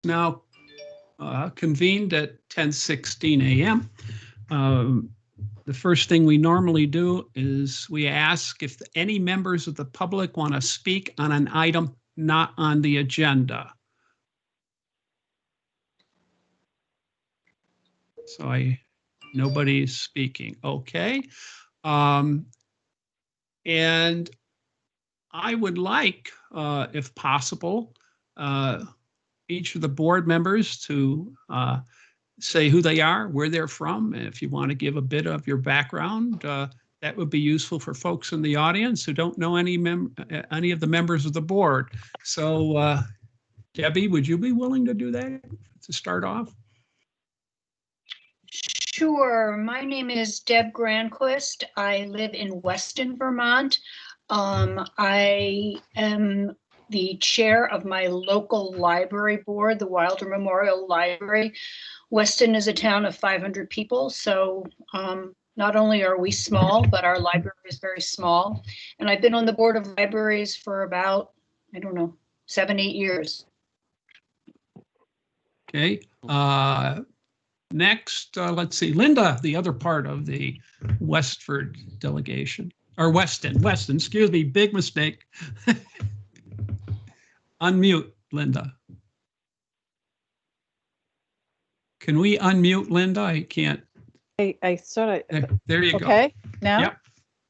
Now convened at 10:16 a.m. The first thing we normally do is we ask if any members of the public want to speak on an item not on the agenda. So nobody's speaking. Okay. And I would like, if possible, each of the board members to say who they are, where they're from. If you want to give a bit of your background, that would be useful for folks in the audience who don't know any of the members of the board. So, Debbie, would you be willing to do that to start off? Sure. My name is Deb Grandquist. I live in Weston, Vermont. I am the chair of my local library board, the Wilder Memorial Library. Weston is a town of 500 people, so not only are we small, but our library is very small. And I've been on the board of libraries for about, I don't know, 7, 8 years. Okay. Next, let's see, Linda, the other part of the Westford delegation, or Weston, excuse me, big mistake. Unmute, Linda. Can we unmute Linda? I can't. I sort of. There you go. Okay, now? Yep.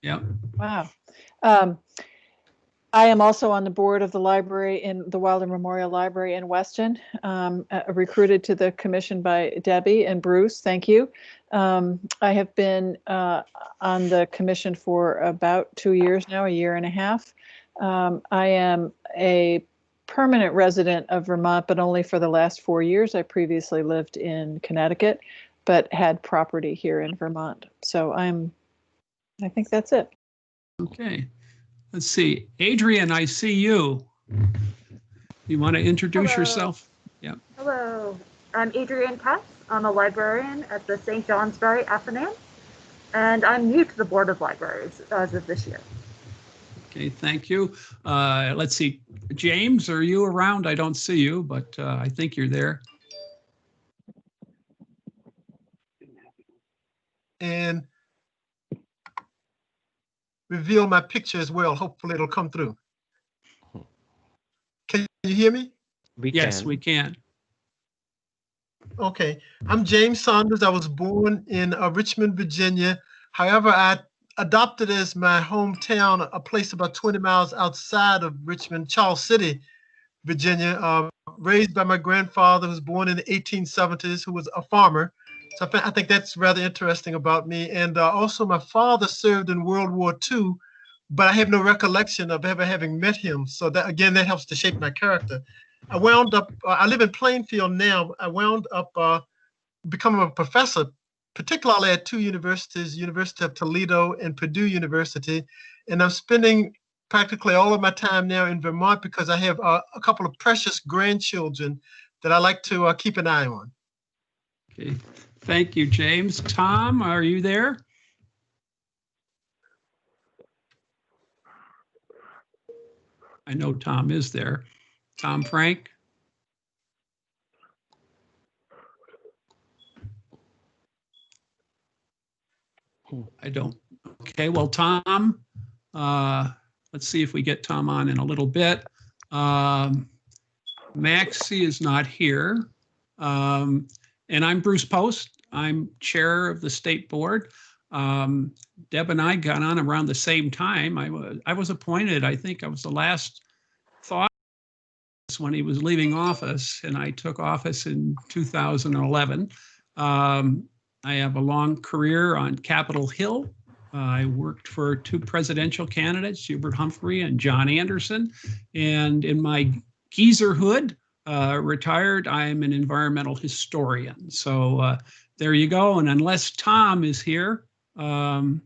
Yep. Wow. I am also on the board of the library in the Wilder Memorial Library in Weston, recruited to the commission by Debbie and Bruce. Thank you. I have been on the commission for about 2 years now, 1.5 years. I am a permanent resident of Vermont, but only for the last 4 years. I previously lived in Connecticut, but had property here in Vermont. So I think that's it. Okay. Let's see, Adrian, I see you. You want to introduce yourself? Yeah. Hello, I'm Adrian Katz. I'm a librarian at the St. Johnsbury Athenaeum, and I'm new to the Board of Libraries as of this year. Okay, thank you. Let's see, James, are you around? I don't see you, but I think you're there. And reveal my picture as well. Hopefully it'll come through. Can you hear me? Yes, we can. Okay, I'm James Saunders. I was born in Richmond, Virginia. However, I adopted as my hometown a place about 20 miles outside of Richmond, Charles City, Virginia, raised by my grandfather who was born in the 1870s, who was a farmer. So I think that's rather interesting about me. And also my father served in World War II, but I have no recollection of ever having met him. So that, again, that helps to shape my character. I wound up, I live in Plainfield now. I wound up becoming a professor, particularly at 2 universities, University of Toledo and Purdue University. And I'm spending practically all of my time now in Vermont because I have a couple of precious grandchildren that I like to keep an eye on. Okay. Thank you, James. Tom, are you there? I know Tom is there. Tom Frank? I don't. Okay, well, Tom, let's see if we get Tom on in a little bit. Maxie is not here. And I'm Bruce Post. I'm chair of the state board. Deb and I got on around the same time. I was appointed, I think I was the last thought when he was leaving office, and I took office in 2011. I have a long career on Capitol Hill. I worked for 2 presidential candidates, Hubert Humphrey and John Anderson. And in my geezerhood, retired, I'm an environmental historian. So there you go. And unless Tom is here, then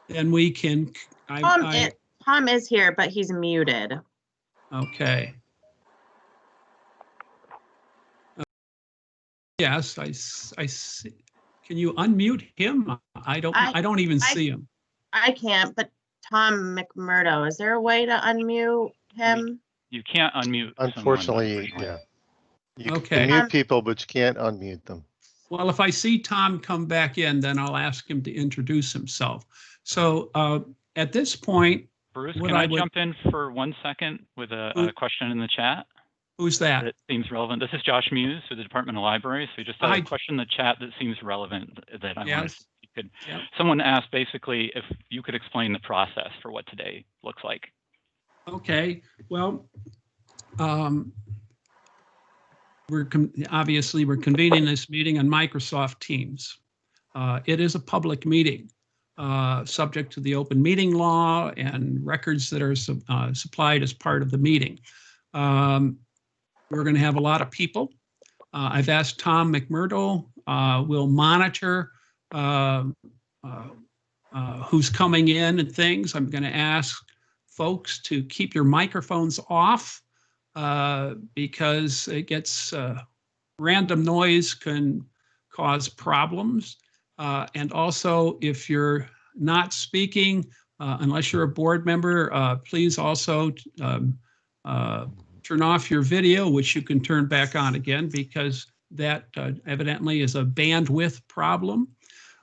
we can. Tom is here, but he's muted. Okay. Yes, I see. Can you unmute him? I don't even see him. I can't, but Tom McMurdo, is there a way to unmute him? You can't unmute. Unfortunately, yeah. You can Okay. mute people, but you can't unmute them. Well, if I see Tom come back in, then I'll ask him to introduce himself. So at this point, Bruce, what can I I would- jump in for 1 second with a question in the chat? who's that? That seems relevant. This is Josh Muse with the Department of Libraries. So just a Hi. question in the chat that seems relevant that I wanted Yes. to, you could, Yep. someone asked basically if you could explain the process for what today looks like. Okay, well, obviously we're convening this meeting on Microsoft Teams. It is a public meeting, subject to the open meeting law and records that are supplied as part of the meeting. We're going to have a lot of people. I've asked Tom McMurdo will monitor who's coming in and things. I'm going to ask folks to keep your microphones off because it gets random noise can cause problems. And also, if you're not speaking, unless you're a board member, please also turn off your video, which you can turn back on again, because that evidently is a bandwidth problem.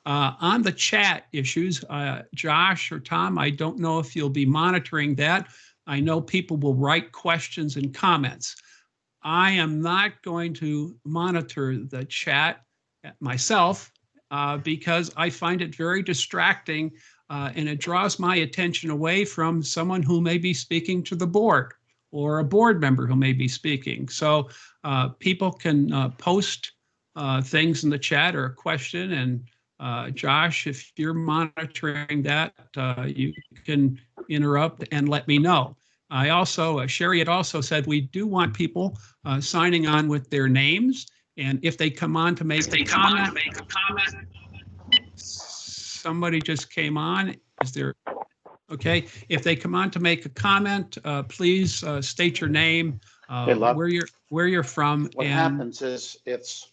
On the chat issues, Josh or Tom, I don't know if you'll be monitoring that. I know people will write questions and comments. I am not going to monitor the chat myself because I find it very distracting and it draws my attention away from someone who may be speaking to the board or a board member who may be speaking. So people can post things in the chat or a question, and Josh, if you're monitoring that, you can interrupt and let me know. I also, Sherry had also said we do want people signing on with their names, and if they come on to make a comment, somebody just came on. Is there? Okay, if they come on to make a comment, please state your name, Hey, love. where you're from. What happens is it's,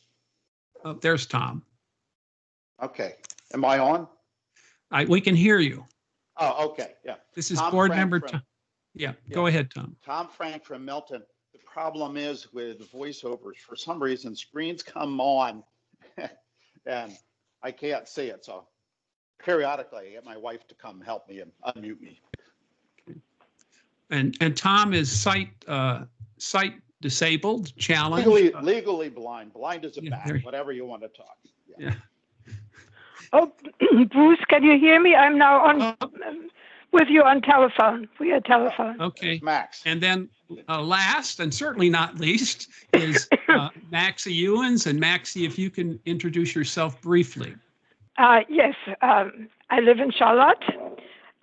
oh, there's Tom. okay. Am I on? We can hear you. Oh, okay, yeah. This is Tom board Frank member. from- Yeah, Yeah. go ahead, Tom. Tom Frank from Milton. The problem is with voiceovers, for some reason, screens come on and I can't see it. So periodically I get my wife to come help me and unmute me. And Tom is sight disabled, challenged. Legally blind. Blind as a Yeah, bat, there- whatever you want to talk. Yeah. Oh, Bruce, can you hear me? I'm now on Oh, with you on telephone, via telephone. okay. Max. And then last and certainly not least is Maxie Ewens. And Maxie, if you can introduce yourself briefly. Yes, I live in Charlotte,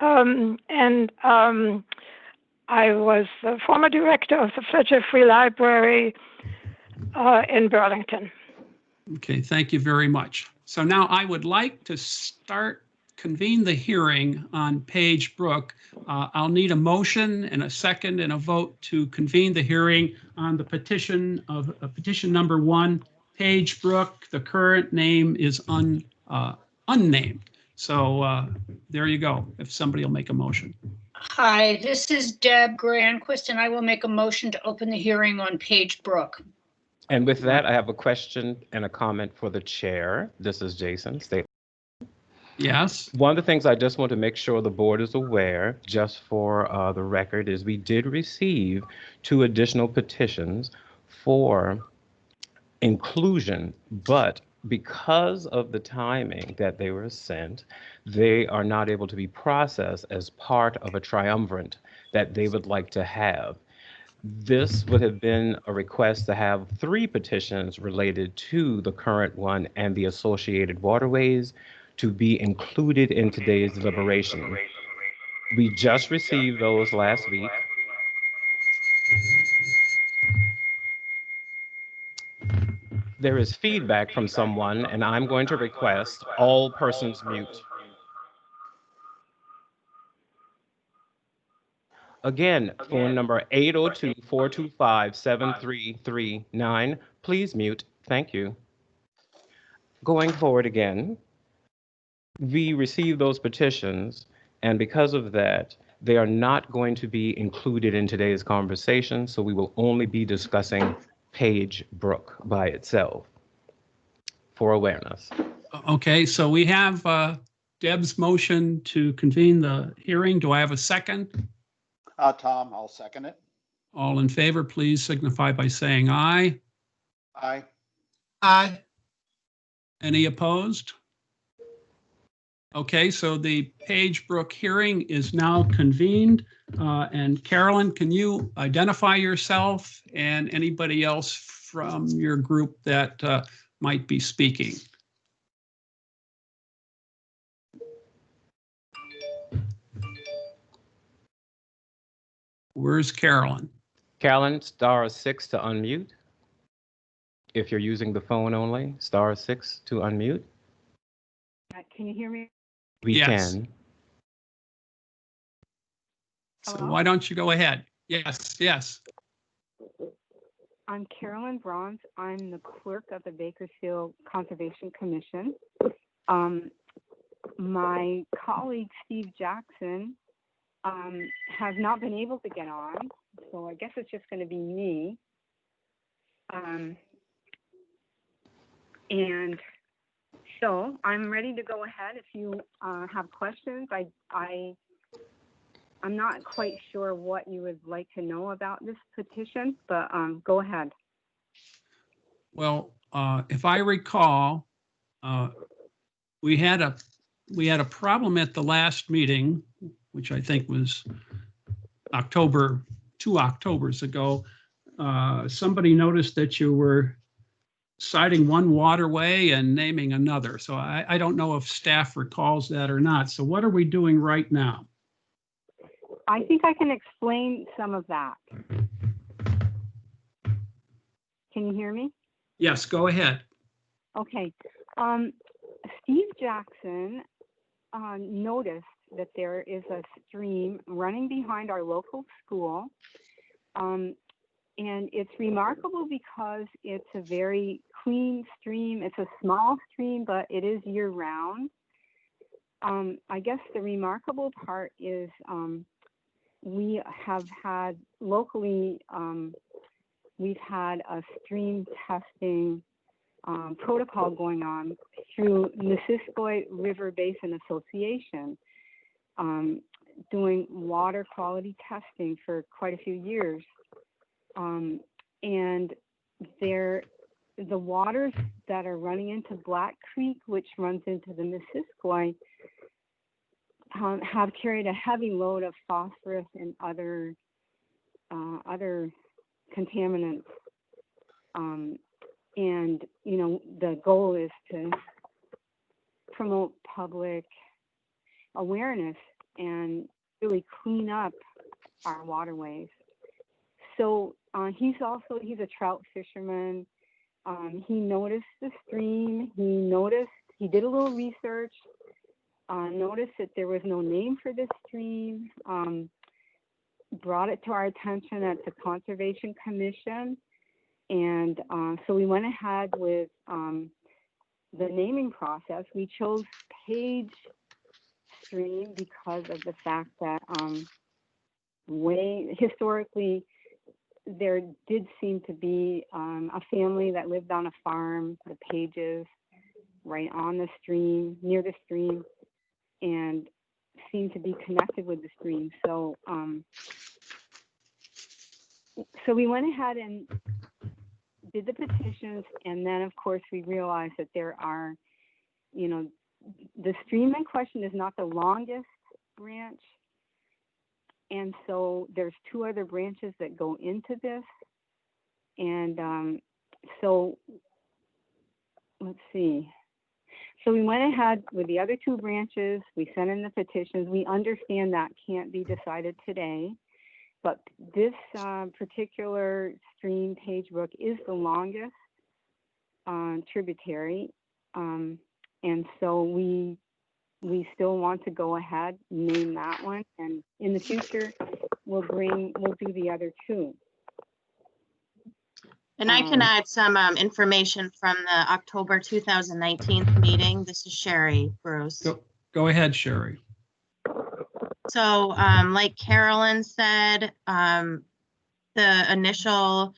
and I was the former director of the Fletcher Free Library in Burlington. Okay, thank you very much. So now I would like to convene the hearing on Paige Brook. I'll need a motion and a second and a vote to convene the hearing on the petition of petition number 1, Paige Brook. The current name is unnamed. So there you go. If somebody will make a motion. Hi, this is Deb Grandquist, and I will make a motion to open the hearing on Paige Brook. And with that, I have a question and a comment for the chair. This is Jason. Yes. One of the things I just want to make sure the board is aware, just for the record, is we did receive 2 additional petitions for inclusion, but because of the timing that they were sent, they are not able to be processed as part of a triumvirate that they would like to have. This would have been a request to have 3 petitions related to the current one and the associated waterways to be included in today's deliberation. We just received those last week. There is feedback from someone, and I'm going to request all persons mute. Again, phone number 802-425-7339. Please mute. Thank you. Going forward again, we received those petitions, and because of that, they are not going to be included in today's conversation, so we will only be discussing Paige Brook by itself for awareness. Okay, so we have Deb's motion to convene the hearing. Do I have a second? Tom, I'll second it. All in favor, please signify by saying aye. Aye. Aye. Any opposed? Okay, so the Paige Brook hearing is now convened. And Carolyn, can you identify yourself and anybody else from your group that might be speaking? Where's Carolyn? Carolyn, *6 to unmute. If you're using the phone only, *6 to unmute. Can you hear me? We Yes. can. So Hello? why don't you go ahead? Yes, yes. I'm Carolyn Bronze. I'm the clerk of the Bakersfield Conservation Commission. My colleague, Steve Jackson, has not been able to get on, so I guess it's just going to be me. And so I'm ready to go ahead if you have questions. I'm not quite sure what you would like to know about this petition, but go ahead. Well, if I recall, we had a problem at the last meeting, which I think was two Octobers ago. Somebody noticed that you were citing one waterway and naming another. So I don't know if staff recalls that or not. So what are we doing right now? I think I can explain some of that. Can you hear me? Yes, go ahead. Okay. Steve Jackson noticed that there is a stream running behind our local school. And it's remarkable because it's a very clean stream. It's a small stream, but it is year round. I guess the remarkable part is we have had locally, we've had a stream testing protocol going on through Missisquoi River Basin Association, doing water quality testing for quite a few years. And the waters that are running into Black Creek, which runs into the Missisquoi, have carried a heavy load of phosphorus and other contaminants. And, you know, the goal is to promote public awareness and really clean up our waterways. So he's a trout fisherman. He noticed the stream. He did a little research, noticed that there was no name for this stream, brought it to our attention at the Conservation Commission. And so we went ahead with the naming process. We chose Paige Stream because of the fact that historically, there did seem to be a family that lived on a farm, the Pages, right on the stream, near the stream, and seemed to be connected with the stream. So, so we went ahead and did the petitions, and then of course we realized that there are, you know, the stream in question is not the longest branch. And so there's two other branches that go into this. And so let's see. So we went ahead with the other two branches. We sent in the petitions. We understand that can't be decided today. But this particular stream, Paige Brook, is the longest tributary. And so we still want to go ahead, name that one, and in the future, we'll do the other two. And I can add some information from the October 2019 meeting. This is Sherry Bruce. Go ahead, Sherry. So like Carolyn said, the initial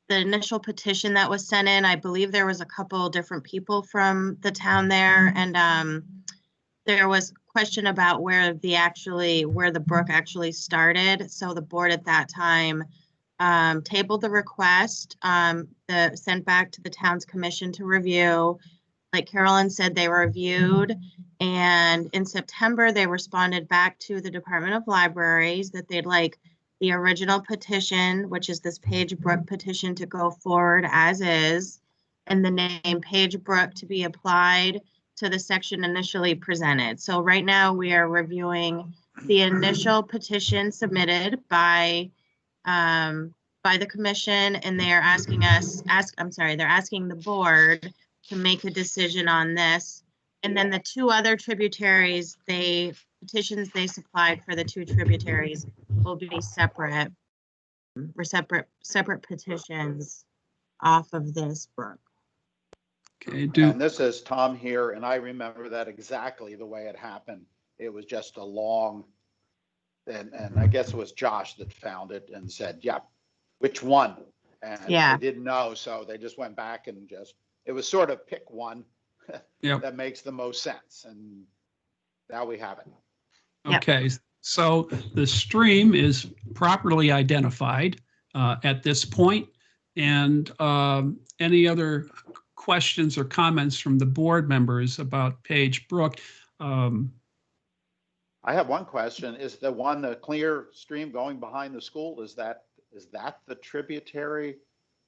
the initial petition that was sent in, I believe there was a couple different people from the town there, and there was question about where the brook actually started. So the board at that time tabled the request, sent back to the town's commission to review. Like Carolyn said, they reviewed, and in September they responded back to the Department of Libraries that they'd like the original petition, which is this Paige Brook petition, to go forward as is, and the name Paige Brook to be applied to the section initially presented. So right now we are reviewing the initial petition submitted by the commission, and they are asking they're asking the board to make a decision on this. And then the two other tributaries, petitions they supplied for the two tributaries will be separate petitions off of this brook. Okay, And this is Tom here, and I remember that exactly the way it happened. It was just a long, and I guess it was Josh that found it and said, yeah, which one? And Yeah. they didn't know, so they just went back and it was sort of pick one that makes the most sense. And now we have it. Okay, so the stream is properly identified at this point. And any other questions or comments from the board members about Paige Brook? I have one question. Is the clear stream going behind the school, is that the tributary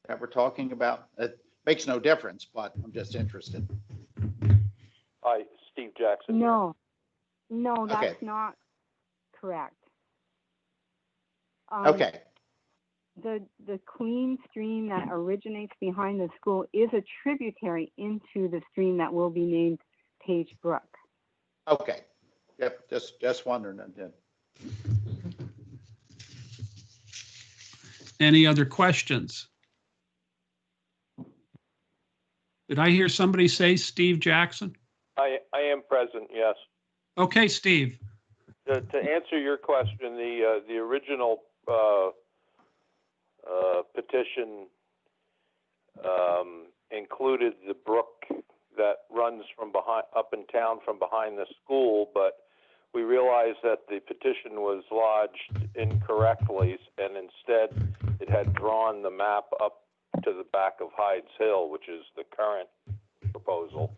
that we're talking about? It makes no difference, but I'm just interested. Hi, Steve Jackson. No, that's Okay. not correct. Okay. The clean stream that originates behind the school is a tributary into the stream that will be named Paige Brook. Okay. Yep. Just wondering. Any other questions? Did I hear somebody say Steve Jackson? I am present, yes. Okay, Steve. To answer your question, the original petition included the brook that runs from behind, up in town from behind the school, but we realized that the petition was lodged incorrectly, and instead it had drawn the map up to the back of Hyde's Hill, which is the current proposal.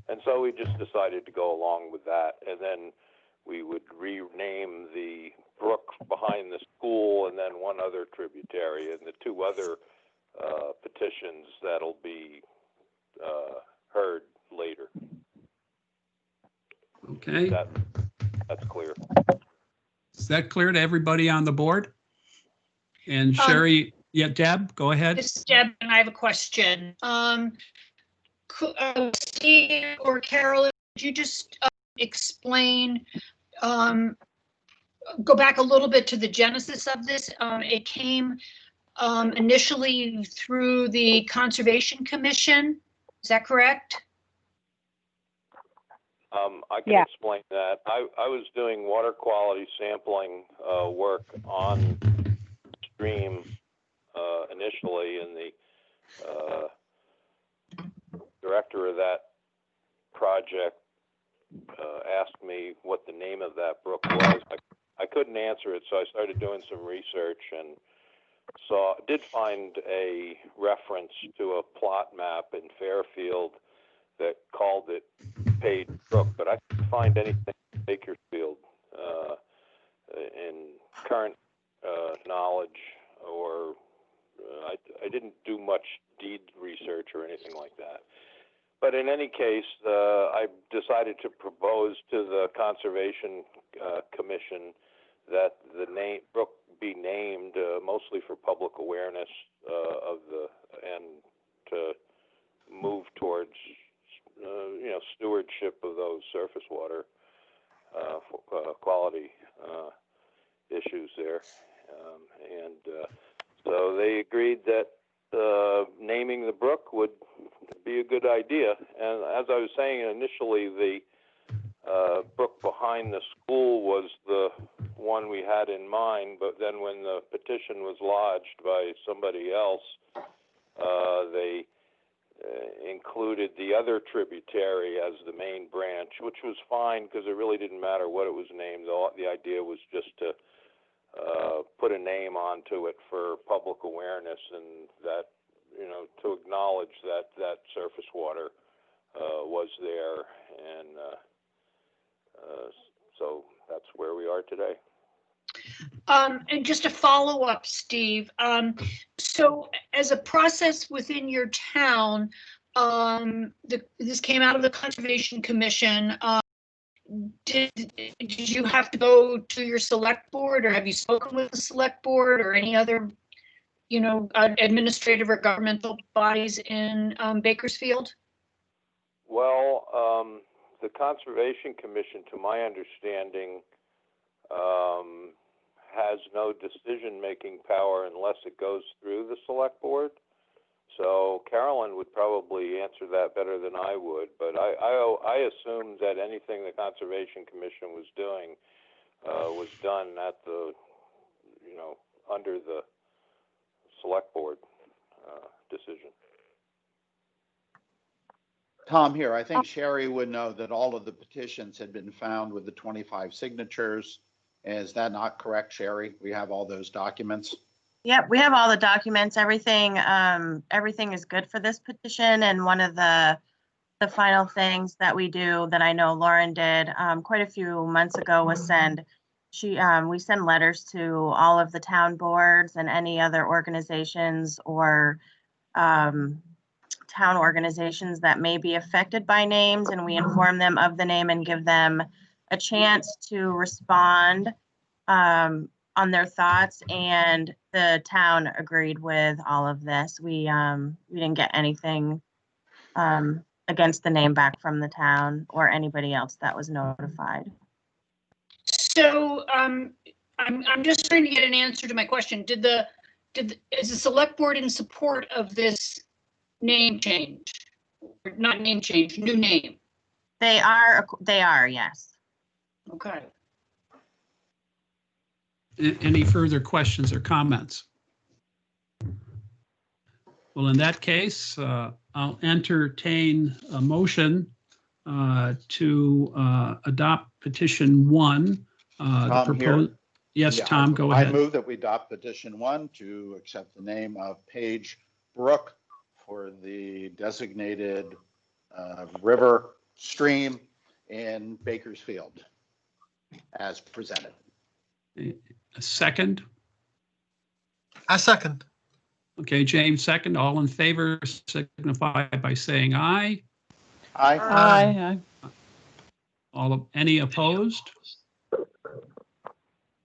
And so we just decided to go along with that, and then we would rename the brook behind the school and then one other tributary, and the two other petitions that'll be heard later. Okay. That's clear. Is that clear to everybody on the board? And Sherry, Deb, go ahead. This is Deb, and I have a question. Steve or Carolyn, could you just explain, go back a little bit to the genesis of this? It came initially through the Conservation Commission. Is that correct? I can explain that. I was doing water quality sampling work on stream initially, and the director of that project asked me what the name of that brook was. I couldn't answer it, so I started doing some research and did find a reference to a plot map in Fairfield that called it Paige Brook, but I couldn't find anything in Bakersfield in current knowledge, or I didn't do much deed research or anything like that. But in any case, I decided to propose to the Conservation Commission that the name brook be named mostly for public awareness and to move towards stewardship of those surface water quality issues there, so they agreed that naming the brook would be a good idea. And as I was saying initially, the brook behind the school was the one we had in mind, but then when the petition was lodged by somebody else, they included the other tributary as the main branch, which was fine because it really didn't matter what it was named. The idea was just to put a name onto it for public awareness, and that, to acknowledge that that surface water was there, and so that's where we are today. And just a follow up, Steve. So as a process within your town, this came out of the Conservation Commission. Did you have to go to your select board, or have you spoken with the select board or any other, administrative or governmental bodies in Bakersfield? Well, the Conservation Commission, to my understanding, has no decision-making power unless it goes through the select board. So Carolyn would probably answer that better than I would, but I assumed that anything the Conservation Commission was doing was done at the, under the select board decision. Tom here. I think Sherry would know that all of the petitions had been found with the 25 signatures. Is that not correct, Sherry? We have all those documents. Yep, we have all the documents. Everything is good for this petition. And one of the final things that we do that I know Lauren did quite a few months ago was we send letters to all of the town boards and any other organizations or town organizations that may be affected by names, and we inform them of the name and give them a chance to respond on their thoughts, and the town agreed with all of this. We didn't get anything against the name back from the town or anybody else that was notified. So I'm just trying to get an answer to my question. Is the select board in support of this name change? Or not name change, new name? They are, yes. Okay. Any further questions or comments? Well, in that case, I'll entertain a motion to adopt petition 1. Tom here. Yes, Yeah, Tom, go ahead. I move that we adopt petition 1 to accept the name of Paige Brook for the designated river stream in Bakersfield as presented. A second? I second. Okay, James, second. All in favor signify by saying aye. Aye. Aye. Any opposed?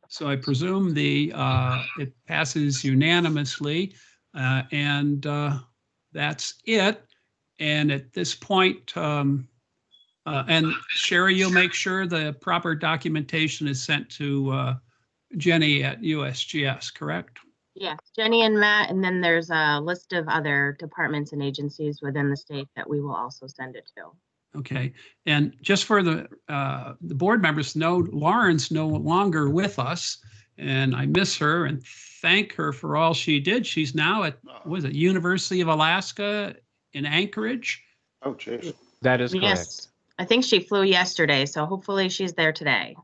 So I presume it passes unanimously, and that's it. And at this point, and Sherry, you'll make sure the proper documentation is sent to Jenny at USGS, correct? Yes, Jenny and Matt, and then there's a list of other departments and agencies within the state that we will also send it to. Okay, and just for the board members know, Lauren's no longer with us, and I miss her and thank her for all she did. She's now at, University of Alaska in Anchorage? Oh, geez. That is correct. Yes, I think she flew yesterday, so hopefully she's there today.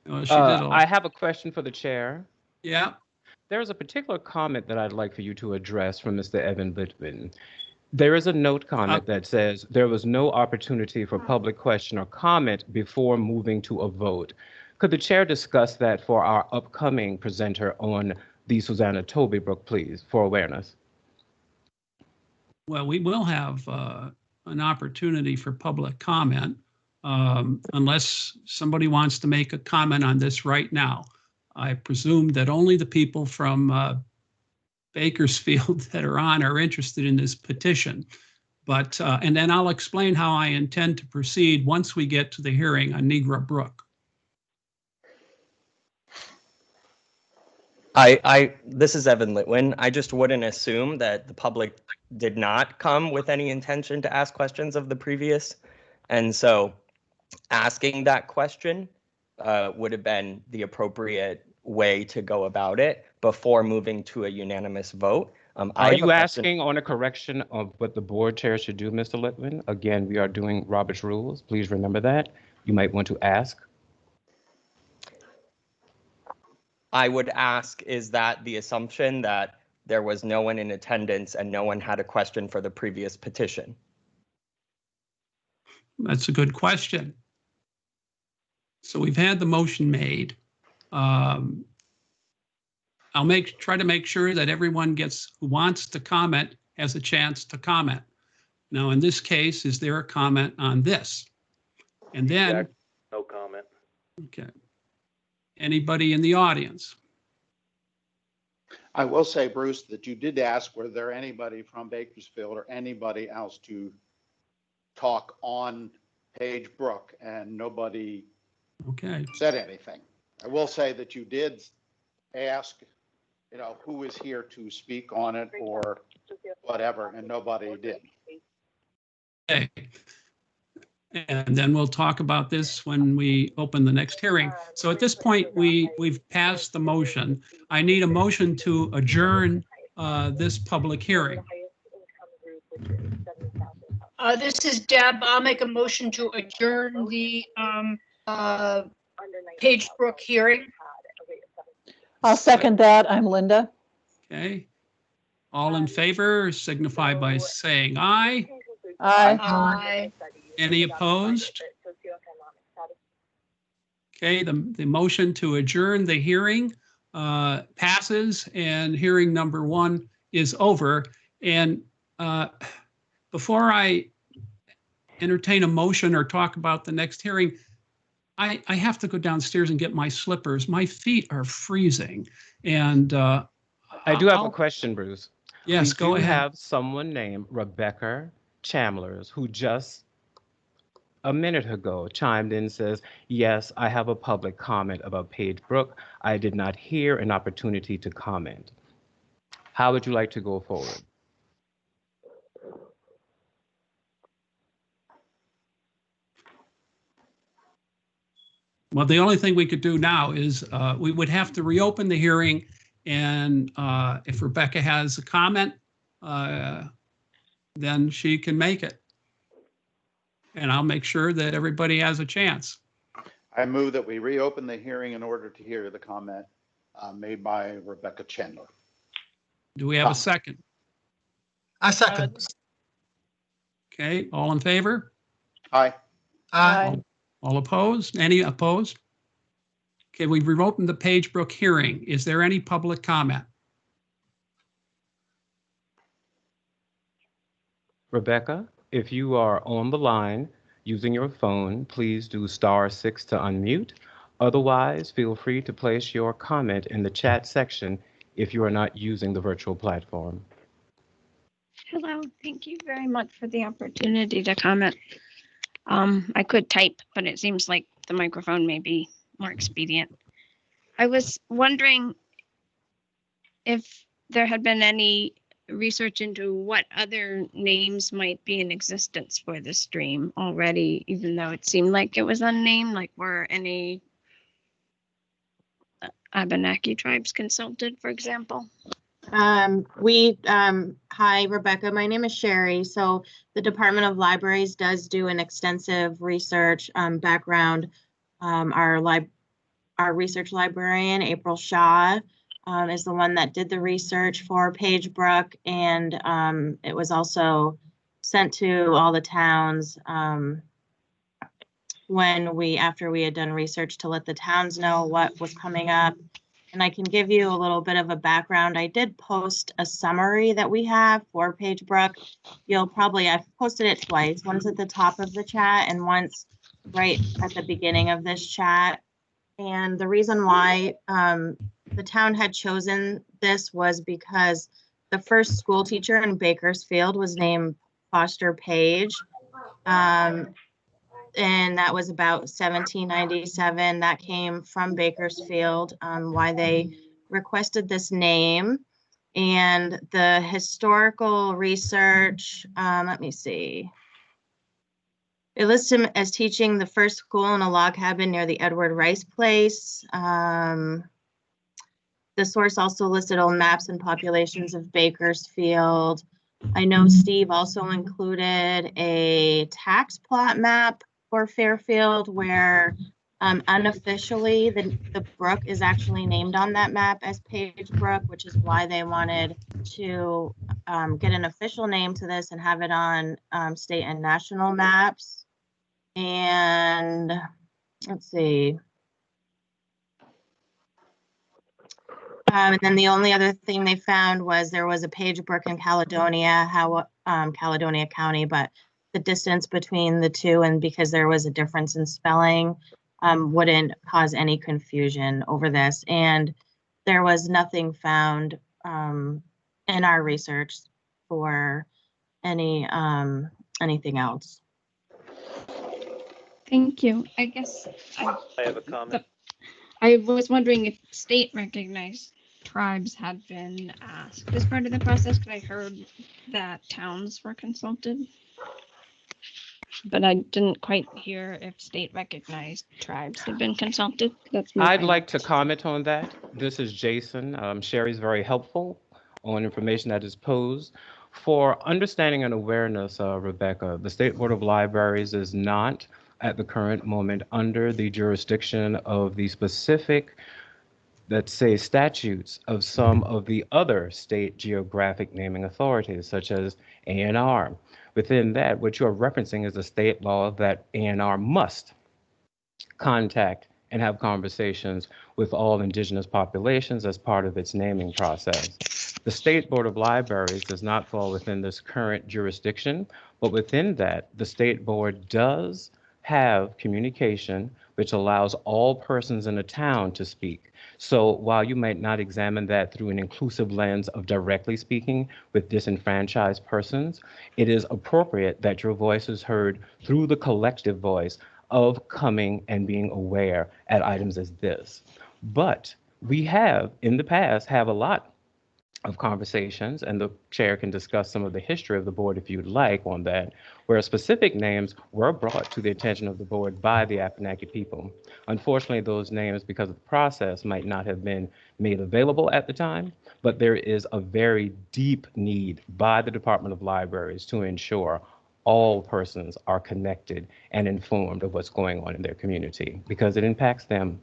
Well, she did I have a question for the chair. Yeah. There is a particular comment that I'd like for you to address from Mr. Evan Littman. There is a note comment that says there was no opportunity for public question or comment before moving to a vote. Could the chair discuss that for our upcoming presenter on the Susana Toby Brook, please, for awareness? Well, we will have an opportunity for public comment unless somebody wants to make a comment on this right now. I presume that only the people from Bakersfield that are interested in this petition. But, and then I'll explain how I intend to proceed once we get to the hearing on Negra Brook. This is Evan Litwin. I just wouldn't assume that the public did not come with any intention to ask questions of the previous. And so asking that question would have been the appropriate way to go about it before moving to a unanimous vote. Are I have a you question. asking on a correction of what the board chair should do, Mr. Litwin? Again, we are doing Robert's rules. Please remember that. You might want to ask. I would ask, is that the assumption that there was no one in attendance and no one had a question for the previous petition? That's a good question. So we've had the motion made. I'll try to make sure that everyone who wants to comment has a chance to comment. Now, in this case, is there a comment on this? And then, No comment. okay. Anybody in the audience? I will say, Bruce, that you did ask, were there anybody from Bakersfield or anybody else to talk on Paige Brook, and nobody said anything. I will say that you did ask, who is here to speak on it or whatever, and nobody did. Okay. And then we'll talk about this when we open the next hearing. So at this point, we've passed the motion. I need a motion to adjourn this public hearing. This is Deb. I'll make a motion to adjourn the Paige Brook hearing. I'll second that. I'm Linda. Okay. All in favor signify by saying aye. Aye. Aye. Any opposed? Okay, the motion to adjourn the hearing passes, and hearing number 1 is over. And before I entertain a motion or talk about the next hearing, I have to go downstairs and get my slippers. My feet are freezing. And I do have a question, Bruce. Yes, go ahead. We have someone named Rebecca Chamblers who just a minute ago chimed in and says, yes, I have a public comment about Paige Brook. I did not hear an opportunity to comment. How would you like to go forward? Well, the only thing we could do now is we would have to reopen the hearing, and if Rebecca has a comment, then she can make it. And I'll make sure that everybody has a chance. I move that we reopen the hearing in order to hear the comment made by Rebecca Chandler. Do we have a second? I second. Okay, all in favor? Aye. Aye. All opposed? Any opposed? Okay, we've reopened the Paige Brook hearing. Is there any public comment? Rebecca, if you are on the line using your phone, please do *6 to unmute. Otherwise, feel free to place your comment in the chat section if you are not using the virtual platform. Hello, thank you very much for the opportunity to comment. I could type, but it seems like the microphone may be more expedient. I was wondering if there had been any research into what other names might be in existence for the stream already, even though it seemed like it was unnamed, like were any Abenaki tribes consulted, for example? Hi, Rebecca. My name is Sherry. So the Department of Libraries does do an extensive research background. Our research librarian, April Shaw, is the one that did the research for Paige Brook, and it was also sent to all the towns after we had done research to let the towns know what was coming up. And I can give you a little bit of a background. I did post a summary that we have for Paige Brook. I've posted it twice. Once at the top of the chat and once right at the beginning of this chat. And the reason why the town had chosen this was because the first school teacher in Bakersfield was named Foster Page. And that was about 1797. That came from Bakersfield, why they requested this name. And the historical research, let me see. It lists him as teaching the first school in a log cabin near the Edward Rice place. The The source also listed old maps and populations of Bakersfield. I know Steve also included a tax plot map for Fairfield where unofficially the brook is actually named on that map as Paige Brook, which is why they wanted to get an official name to this and have it on state and national maps. And let's see. And then the only other thing they found was there was a Paige Brook in Caledonia, Caledonia County, but the distance between the two, and because there was a difference in spelling, wouldn't cause any confusion over this. And there was nothing found in our research for any anything else. Thank you. I guess I have a comment. I was wondering if state recognized tribes had been asked as part of the process, because I heard that towns were consulted. But I didn't quite hear if state recognized tribes had been consulted. That's my I'd like to comment on that. This is Jason. Sherry's very helpful on information that is posed. For understanding and awareness, Rebecca, the State Board of Libraries is not at the current moment under the jurisdiction of the specific, let's say, statutes of some of the other state geographic naming authorities, such as A&R. Within that, what you're referencing is a state law that A&R must contact and have conversations with all indigenous populations as part of its naming process. The State Board of Libraries does not fall within this current jurisdiction, but within that, the State Board does have communication which allows all persons in a town to speak. So while you might not examine that through an inclusive lens of directly speaking with disenfranchised persons, it is appropriate that your voice is heard through the collective voice of coming and being aware at items as this. But we have, in the past, have a lot of conversations, and the chair can discuss some of the history of the board if you'd like on that, where specific names were brought to the attention of the board by the Abenaki people. Unfortunately, those names, because of the process, might not have been made available at the time, but there is a very deep need by the Department of Libraries to ensure all persons are connected and informed of what's going on in their community, because it impacts them.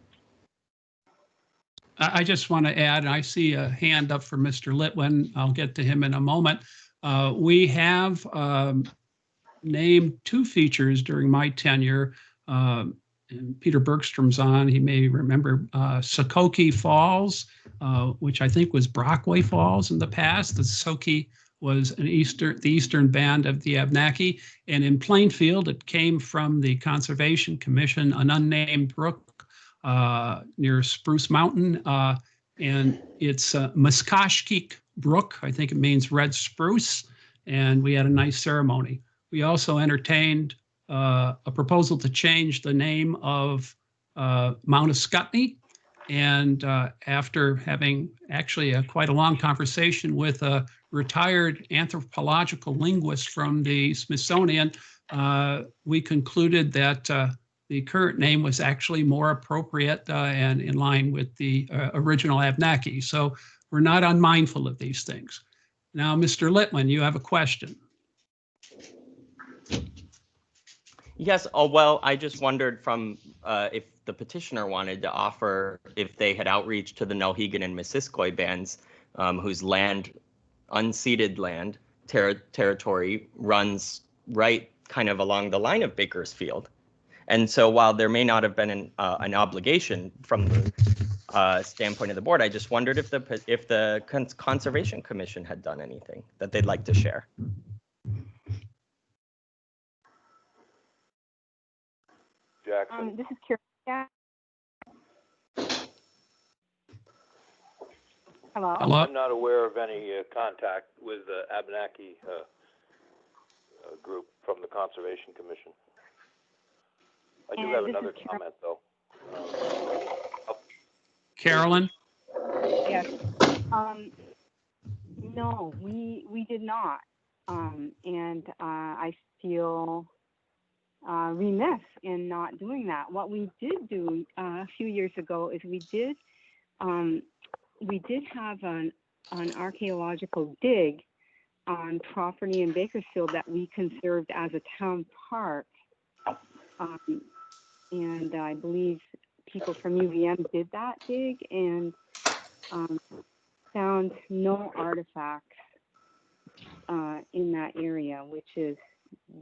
I just want to add, I see a hand up for Mr. Litwin. I'll get to him in a moment. We have named two features during my tenure. And Peter Bergstrom's on, he may remember Sokoke Falls, which I think was Brockway Falls in the past. The Sokoke was the eastern band of the Abenaki. And in Plainfield, it came from the Conservation Commission, an unnamed brook near Spruce Mountain, and it's Muskashkik Brook. I think it means red spruce, and we had a nice ceremony. We also entertained a proposal to change the name of Mount Ascutney, and after having actually quite a long conversation with a retired anthropological linguist from the Smithsonian, we concluded that the current name was actually more appropriate and in line with the original Abenaki. So we're not unmindful of these things. Now, Mr. Litwin, you have a question. Yes, well, I just wondered from if the petitioner wanted to offer if they had outreach to the Nulhegan and Missisquoi bands whose land, unceded land, territory runs right kind of along the line of Bakersfield. And so while there may not have been an obligation from the standpoint of the board, I just wondered if the Conservation Commission had done anything that they'd like to share. Jackson. This is Karen. Hello. Hello. I'm not aware of any contact with the Abenaki group from the Conservation Commission. I do have another comment, though. Carolyn? Yes. No, we did not. And I feel remiss in not doing that. What we did do a few years ago is we did we did have an archaeological dig on property in Bakersfield that we conserved as a town park. And I believe people from UVM did that dig and found no artifacts in that area, which is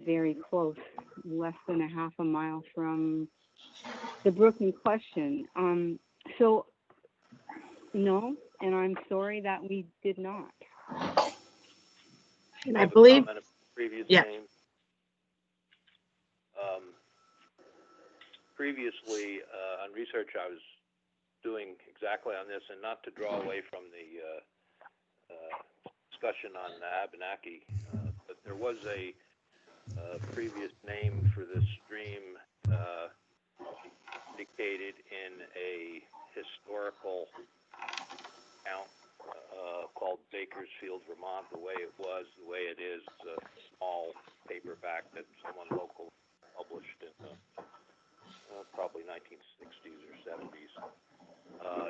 very close, less than a half a mile from the brook in question. So no, and I'm sorry that we did not. And I believe, Previous yeah. name. Previously, on research I was doing exactly on this, and not to draw away from the discussion on Abenaki, but there was a previous name for this stream indicated in a historical account called Bakersfield, Vermont, the way it was, the way it is, a small paperback that someone local published in probably 1960s or 70s,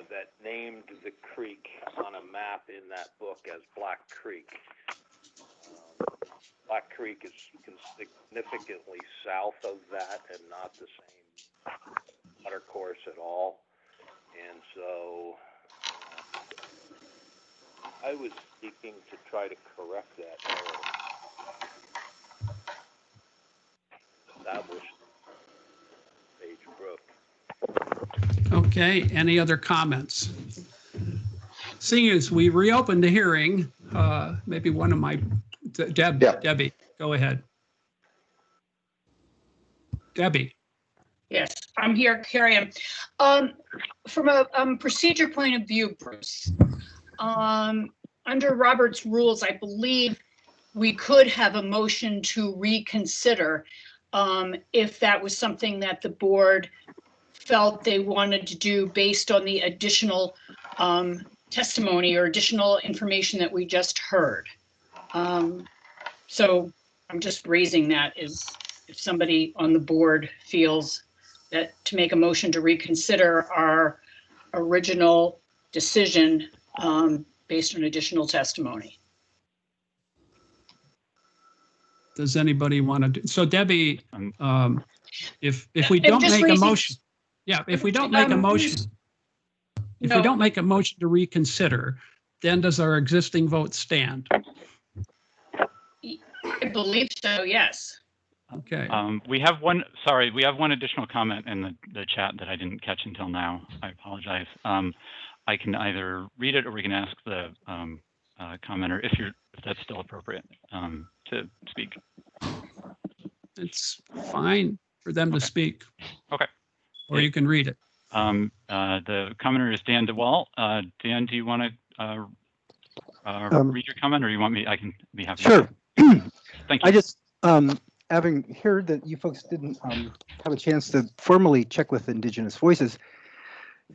that named the creek on a map in that book as Black Creek. Black Creek is significantly south of that and not the same water course at all. And so I was seeking to try to correct that error. Establish Paige Brook. Okay, any other comments? Seeing as we reopened the hearing, maybe one of my, Debbie, go ahead. Debbie. Yes, I'm here, Carrie. From a procedure point of view, Bruce, under Robert's rules, I believe we could have a motion to reconsider if that was something that the board felt they wanted to do based on the additional testimony or additional information that we just heard. So I'm just raising that as if somebody on the board feels that to make a motion to reconsider our original decision based on additional testimony. Does anybody want to do, so Debbie, if we don't make a motion, if we don't make a motion, if we don't make a motion to reconsider, then does our existing vote stand? I believe so, yes. Okay. We have one additional comment in the chat that I didn't catch until now. I apologize. I can either read it or we can ask the commenter if that's still appropriate to speak. It's fine for them to speak. Okay. Or you can read it. The commenter is Dan DeWall. Dan, do you want to read your comment, or you want me? I can be happy. Sure. Thank you. I just, having heard that you folks didn't have a chance to formally check with Indigenous voices,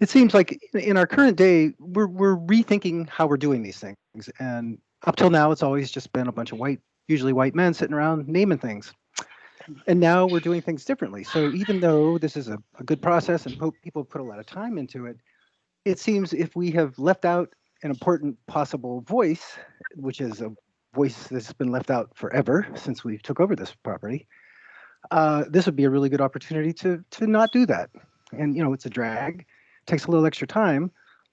it seems like in our current day, we're rethinking how we're doing these things. And up till now, it's always just been a bunch of usually white men sitting around naming things. And now we're doing things differently. So even though this is a good process and people put a lot of time into it, it seems if we have left out an important possible voice, which is a voice that's been left out forever since we took over this property, this would be a really good opportunity to not do that. And, you know, it's a drag, takes a little extra time.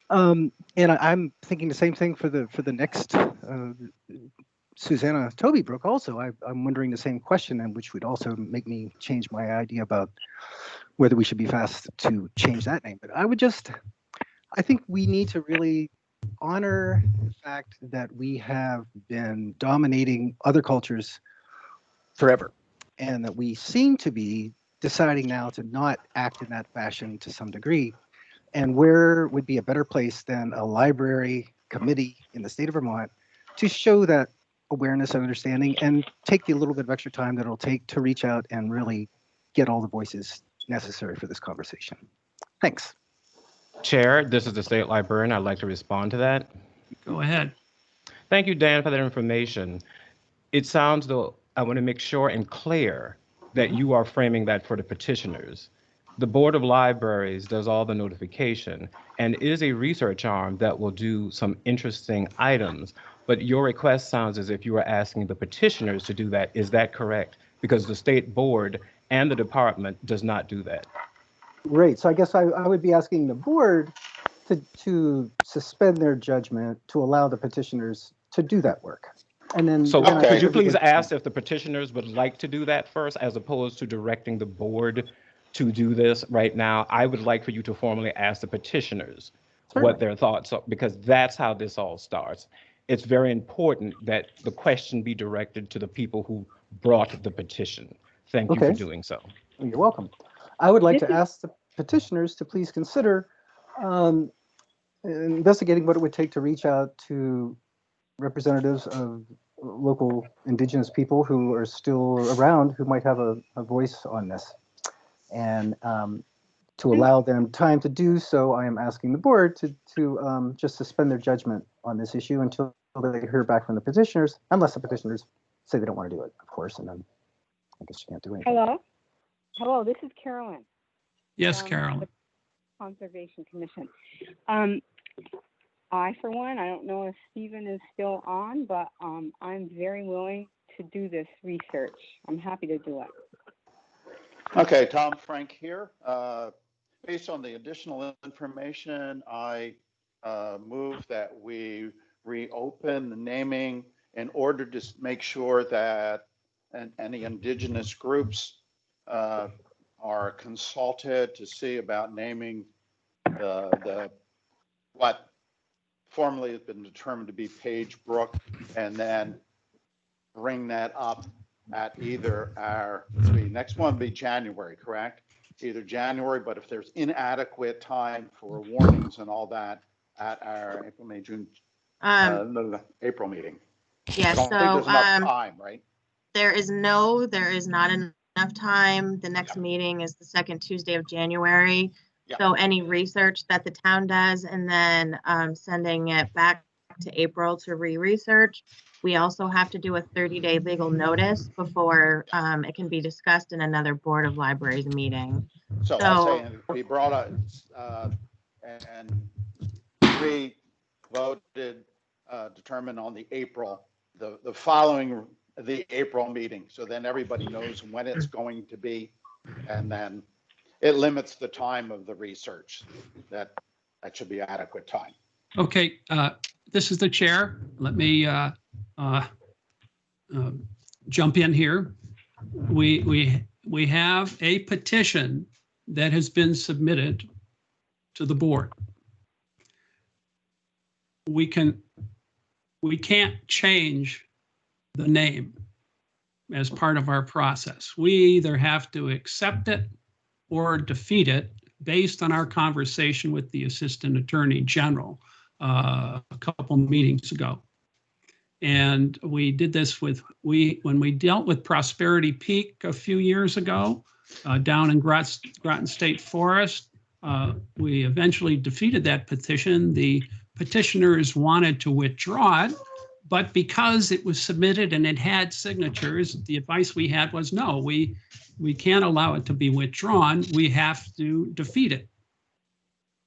And I'm thinking the same thing for the next Susana Toby Brook also. I'm wondering the same question, and which would also make me change my idea about whether we should be fast to change that name. But I think we need to really honor the fact that we have been dominating other cultures forever, and that we seem to be deciding now to not act in that fashion to some degree. And where would be a better place than a library committee in the state of Vermont to show that awareness and understanding and take the little bit of extra time that it'll take to reach out and really get all the voices necessary for this conversation. Thanks. Chair, this is the state librarian. I'd like to respond to that. Go ahead. Thank you, Dan, for that information. It sounds though I want to make sure and clear that you are framing that for the petitioners. The Board of Libraries does all the notification and is a research arm that will do some interesting items. But your request sounds as if you are asking the petitioners to do that. Is that correct? Because the state board and the department does not do that. Right. So I guess I would be asking the board to suspend their judgment to allow the petitioners to do that work. And then, So then could you please ask if the petitioners would like to do that first, as opposed to directing the board to do this right now? I would like for you to formally ask the petitioners what their thoughts are, because that's how this all starts. It's very important that the question be directed to the people who brought the petition. Thank you for doing so. You're welcome. I would like to ask the petitioners to please consider investigating what it would take to reach out to representatives of local indigenous people who are still around, who might have a voice on this. And to allow them time to do so, I am asking the board to just suspend their judgment on this issue until they hear back from the petitioners, unless the petitioners say they don't want to do it, of course, and then I guess you can't do anything. Hello? Hello, this is Carolyn. Yes, Carolyn. The Conservation Commission. I, for one, I don't know if Stephen is still on, but I'm very willing to do this research. I'm happy to do it. Okay, Tom Frank here. Based on the additional information, I move that we reopen the naming in order to make sure that any indigenous groups are consulted to see about naming the what formerly has been determined to be Paige Brook, and then bring that up at either our, next one be January, correct? Either January, but if there's inadequate time for warnings and all that, at our April, May, June, the April meeting. Yeah, I don't think there's enough time, right? There is not enough time. The next meeting is the second Tuesday of January. Yep. So any research that the town does, and then sending it back to April to re-research. We also have to do a 30-day legal notice before it can be discussed in another Board of Libraries meeting. So I'm saying we brought up and voted, determined on the April, the following the April meeting. So then everybody knows when it's going to be, and then it limits the time of the research. That should be adequate time. Okay, this is the chair. Let me jump in here. We have a petition that has been submitted to the board. We can't change the name as part of our process. We either have to accept it or defeat it based on our conversation with the Assistant Attorney General a couple meetings ago. And we did this when we dealt with Prosperity Peak a few years ago down in Groton State Forest. We eventually defeated that petition. The petitioners wanted to withdraw it, but because it was submitted and it had signatures, the advice we had was no, we can't allow it to be withdrawn. We have to defeat it.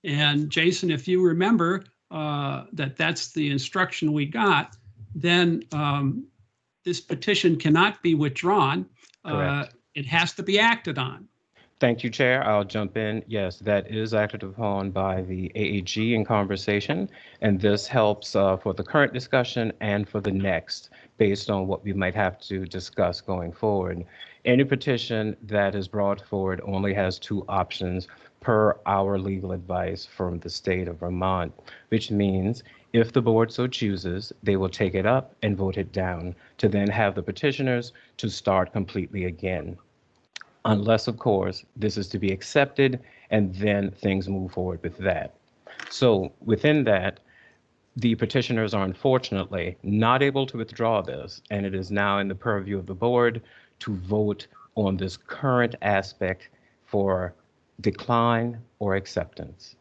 And Jason, if you remember that's the instruction we got, then this petition cannot be withdrawn. It has to be acted on. Thank you, Chair. I'll jump in. Yes, that is acted upon by the AAG in conversation, and this helps for the current discussion and for the next, based on what we might have to discuss going forward. Any petition that is brought forward only has two options per our legal advice from the state of Vermont, which means if the board so chooses, they will take it up and vote it down to then have the petitioners to start completely again. Unless, of course, this is to be accepted and then things move forward with that. So within that, the petitioners are unfortunately not able to withdraw this, and it is now in the purview of the board to vote on this current aspect for decline or acceptance.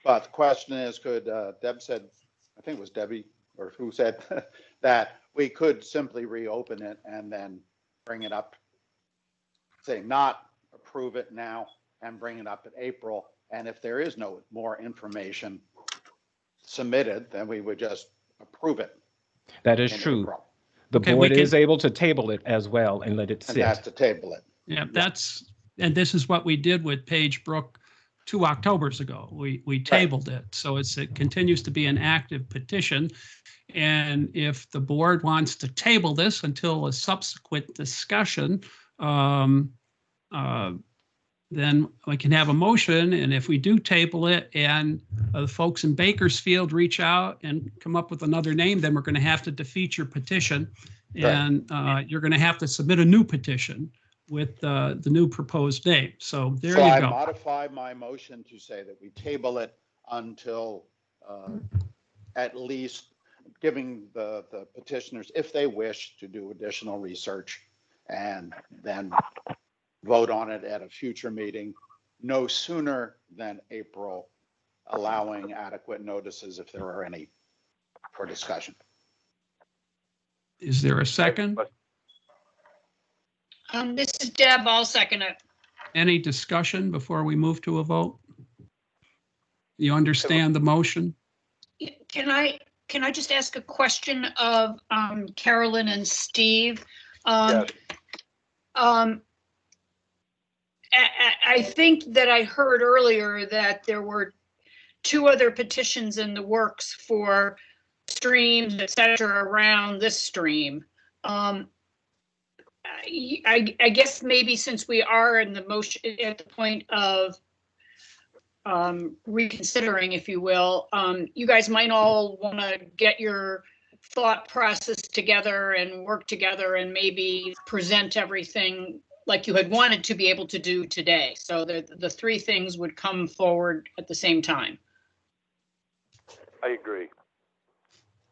But the question is, could Deb said, I think it was Debbie or who said that we could simply reopen it and then bring it up, say not approve it now, and bring it up in April. And if there is no more information submitted, then we would just approve it. That is in true. April. The Okay, board we is can- able to table it as well and let it And that's sit. to table it. Yeah, and this is what we did with Paige Brook 2 Octobers ago. We tabled it. So it continues to be an active petition. And if the board wants to table this until a subsequent discussion, then we can have a motion. And if we do table it and the folks in Bakersfield reach out and come up with another name, then we're going to have to defeat your petition. And you're going to have to submit a new petition with the new proposed name. So there So you I go. modify my motion to say that we table it until at least giving the petitioners, if they wish to do additional research, and then vote on it at a future meeting, no sooner than April, allowing adequate notices if there are any for discussion. Is there a second? This is Deb. I'll second it. Any discussion before we move to a vote? You understand the motion? Can I just ask a question of Carolyn and Steve? Yes. I think that I heard earlier that there were 2 other petitions in the works for streams, et cetera, around this stream. I guess maybe since we are in the motion at the point of reconsidering, if you will, you guys might all want to get your thought process together and work together and maybe present everything like you had wanted to be able to do today. So the 3 things would come forward at the same time. I agree.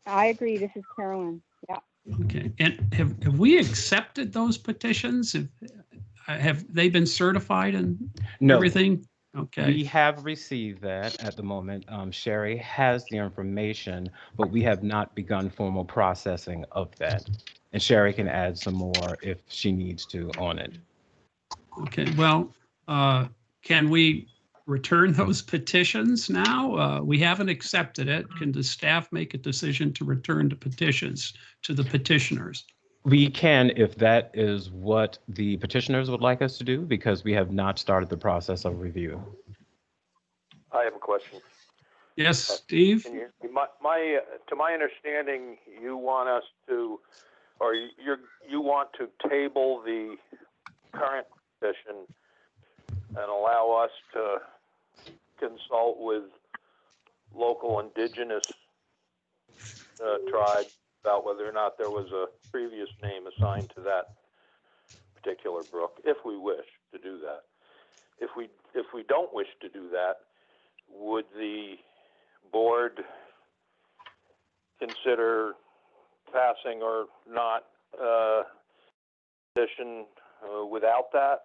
I agree. This is Carolyn. Yeah. Okay, and have we accepted those petitions? Have they been certified and No. everything? Okay. We have received that at the moment. Sherry has the information, but we have not begun formal processing of that. And Sherry can add some more if she needs to on it. Okay, well, can we return those petitions now? We haven't accepted it. Can the staff make a decision to return the petitions to the petitioners? We can, if that is what the petitioners would like us to do, because we have not started the process of review. I have a question. Yes, Steve? To my understanding, you want us to, or you want to table the current petition and allow us to consult with local indigenous tribes about whether or not there was a previous name assigned to that particular brook, if we wish to do that. If we don't wish to do that, would the board consider passing or not petition without that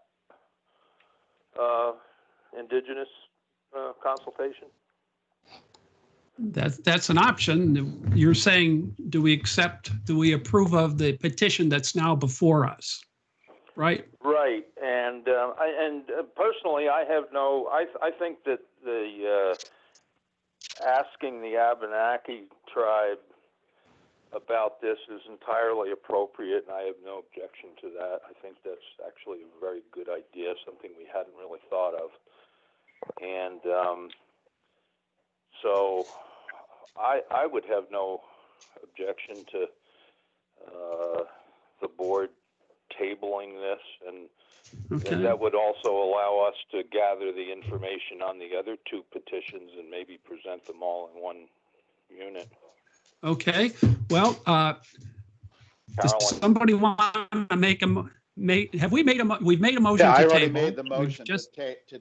indigenous consultation? That's an option. You're saying, do we approve of the petition that's now before us, right? Right, and personally, I think that the asking the Abenaki tribe about this is entirely appropriate, and I have no objection to that. I think that's actually a very good idea, something we hadn't really thought of, and so I would have no objection to the board tabling this, and that would also allow us to gather the information on the other 2 petitions and maybe present them all in one unit. Okay, well, does somebody want to make have we made we've made a motion to table? Yeah, I already made the motion to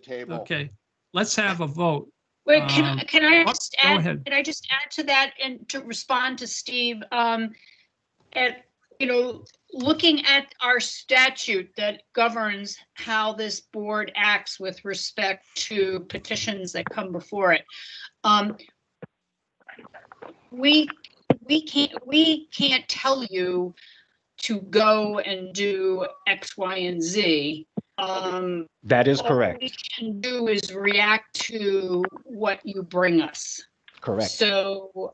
table. Okay, let's have a vote. Wait, can I just go add? ahead. Can I just add to that and to respond to Steve? Looking at our statute that governs how this board acts with respect to petitions that come before it, we can't tell you to go and do X, Y, and Z. That is all correct. we can do is react to what you bring us. Correct. So,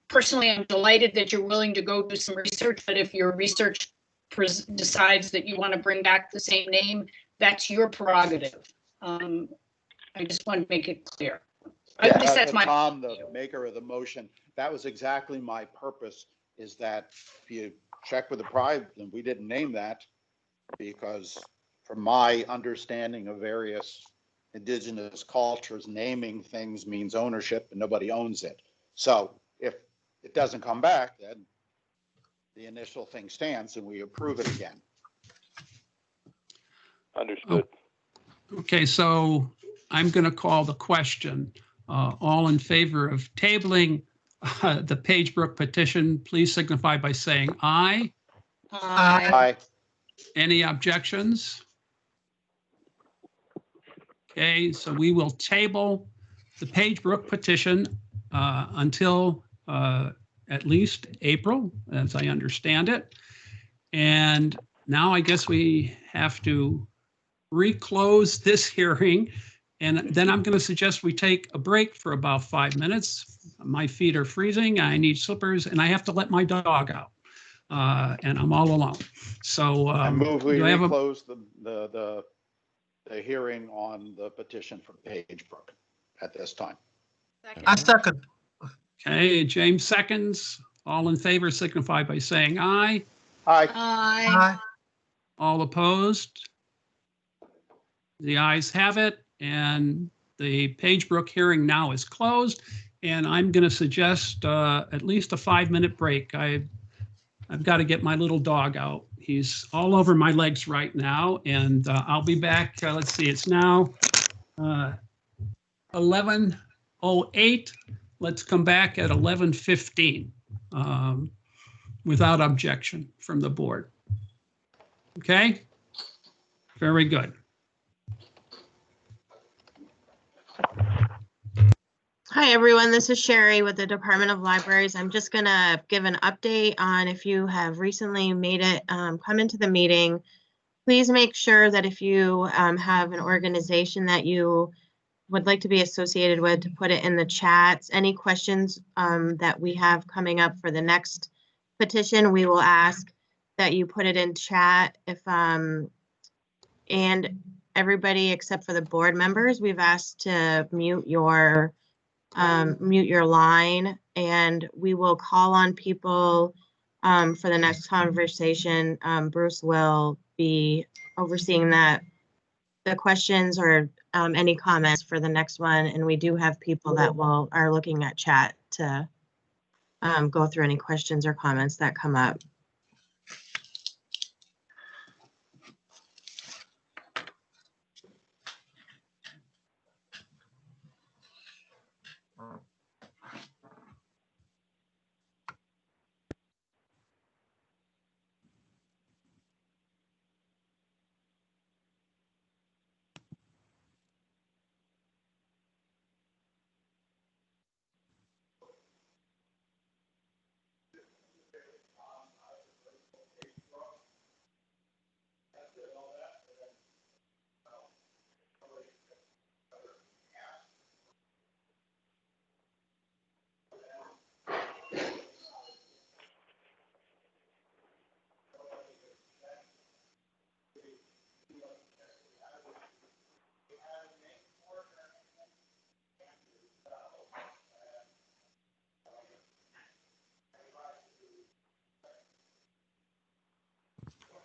personally, I'm delighted that you're willing to go do some research, but if your research decides that you want to bring back the same name, that's your prerogative. I just want to make it clear. At least that's my. Tom, the maker of the motion, that was exactly my purpose, is that if you check with the tribe, and we didn't name that because from my understanding of various indigenous cultures, naming things means ownership and nobody owns it. So if it doesn't come back, then the initial thing stands and we approve it again. Understood. Okay, so I'm going to call the question. All in favor of tabling the Paige Brook petition, please signify by saying aye. Aye. Any objections? Okay, so we will table the Paige Brook petition until at least April, as I understand it. And now I guess we have to reclose this hearing. And then I'm going to suggest we take a break for about 5 minutes. My feet are freezing. I need slippers and I have to let my dog out. And I'm all alone. So I move we do I have a close the hearing on the petition for Paige Brook at this time. I second. Okay, James seconds. All in favor signify by saying aye. Aye. Aye. All opposed? The ayes have it, and the Paige Brook hearing now is closed. And I'm going to suggest at least a 5-minute break. I've got to get my little dog out. He's all over my legs right now, and I'll be back. Let's see, it's now 11:08. Let's come back at 11:15 without objection from the board. Okay? Very good. Hi, everyone. This is Sherry with the Department of Libraries. I'm just going to give an update on if you have recently made it come into the meeting. Please make sure that if you have an organization that you would like to be associated with, to put it in the chats. Any questions that we have coming up for the next petition, we will ask that you put it in chat. If and everybody except for the board members, we've asked to mute your line, and we will call on people for the next conversation. Bruce will be overseeing that, the questions or any comments for the next one, and we do have people that are looking at chat to go through any questions or comments that come up.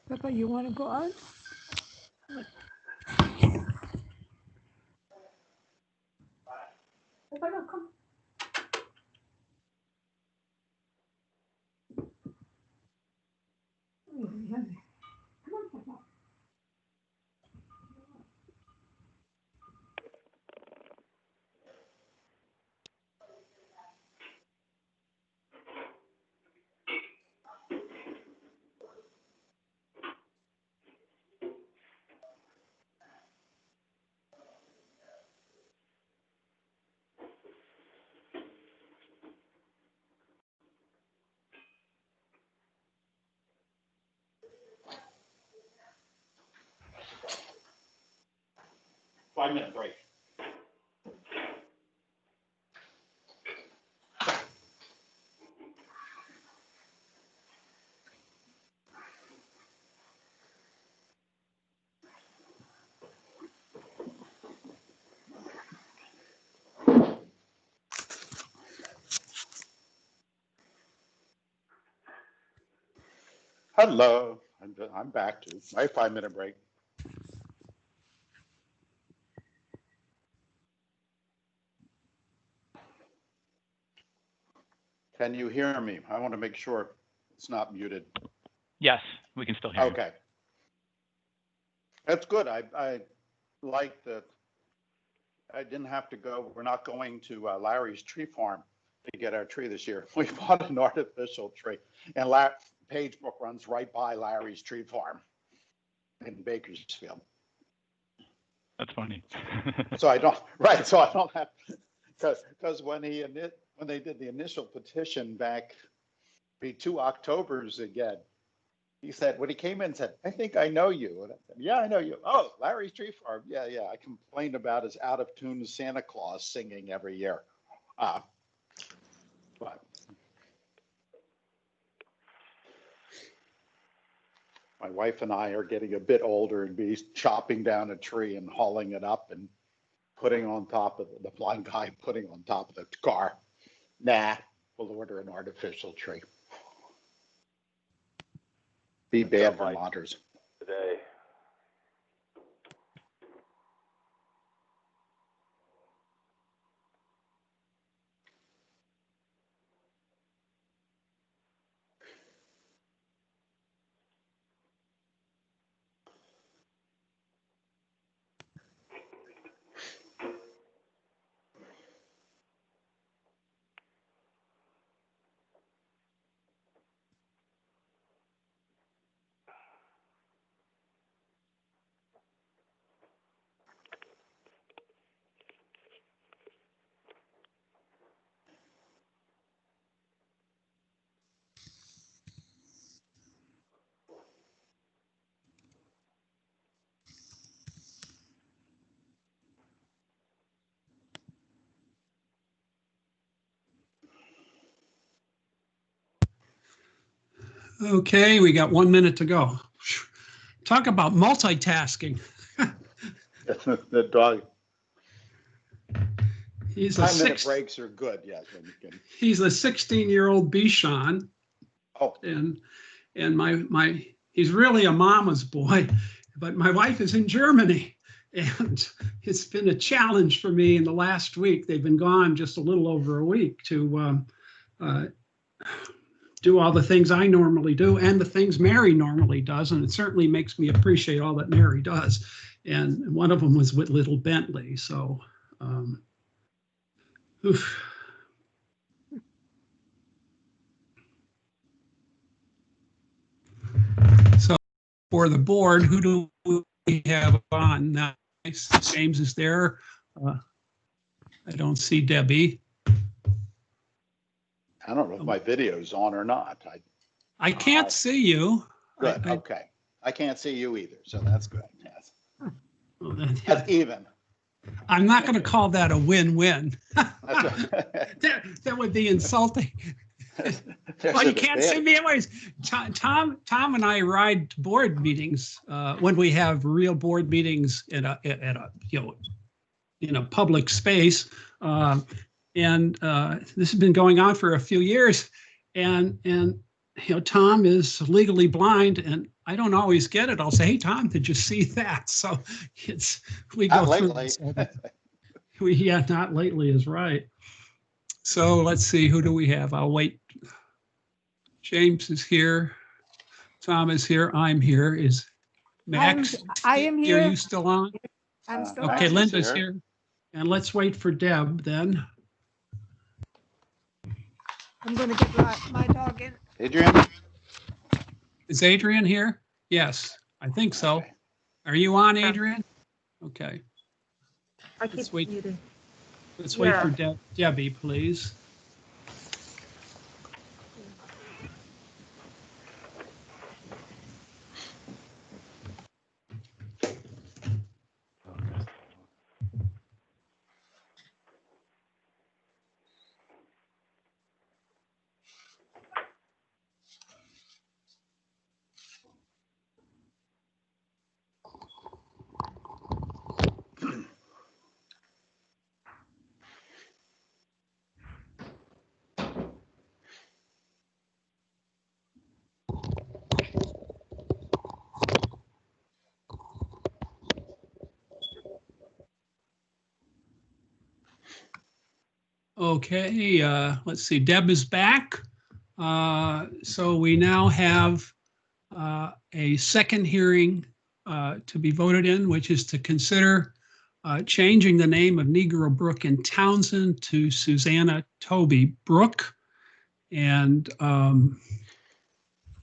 Peppa, you want to go out? Peppa, come. Come on, Peppa. 5-minute break. Hello, I'm back to my 5-minute break. Can you hear me? I want to make sure it's not muted. Yes, we can still hear you. Okay. That's good. I like that I didn't have to go. We're not going to Larry's tree farm to get our tree this year. We bought an artificial tree, and Paige Brook runs right by Larry's tree farm in Bakersfield. That's funny. So I don't, right, so I don't have, because when they did the initial petition back, be 2 Octobers again, he said, when he came in and said, I think I know you. And I said, yeah, I know you. Oh, Larry's tree farm. Yeah, yeah. I complained about his out of tune Santa Claus singing every year. But my wife and I are getting a bit older and be chopping down a tree and hauling it up and putting on top of the blind guy putting on top of the car. Nah, we'll order an artificial tree. Be bad Vermonters. Today. Okay, we got 1 minute to go. Talk about multitasking. The dog. He's a 5-minute breaks are good, yes. When you can. He's a 16-year-old Bichon. Oh. And he's really a mama's boy, but my wife is in Germany. And it's been a challenge for me in the last week. They've been gone just a little over a week to do all the things I normally do and the things Mary normally does. And it certainly makes me appreciate all that Mary does. And one of them was with little Bentley. So, oof. So for the board, who do we have on? Nice. James is there. I don't see Debbie. I don't know if my video's on or not. I can't see you. Good. Okay. I can't see you either. So that's good. Yes. Well, that's even. I'm not going to call that a win-win. That would be insulting. Well, you can't see me anyways. Tom and I ride to board meetings when we have real board meetings in a public space, and this has been going on for a few years. And Tom is legally blind, and I don't always get it. I'll say, "Hey, Tom, did you see that?" So we go through this. Yeah, not lately is right. So let's see, who do we have? I'll wait. James is here. Tom is here. I'm here. Is Max? I am here. Are you still on? I'm still okay, on. Linda's here. And let's wait for Deb then. I'm going to get my dog in. Adrian? Is Adrian here? Yes, I think so. Okay. Are you on, Adrian? Okay. I keep muting. Let's wait for Debbie, please. Okay, let's see, Deb is back. So we now have a second hearing to be voted in, which is to consider changing the name of Negro Brook in Townshend to Susana Toby Brook. And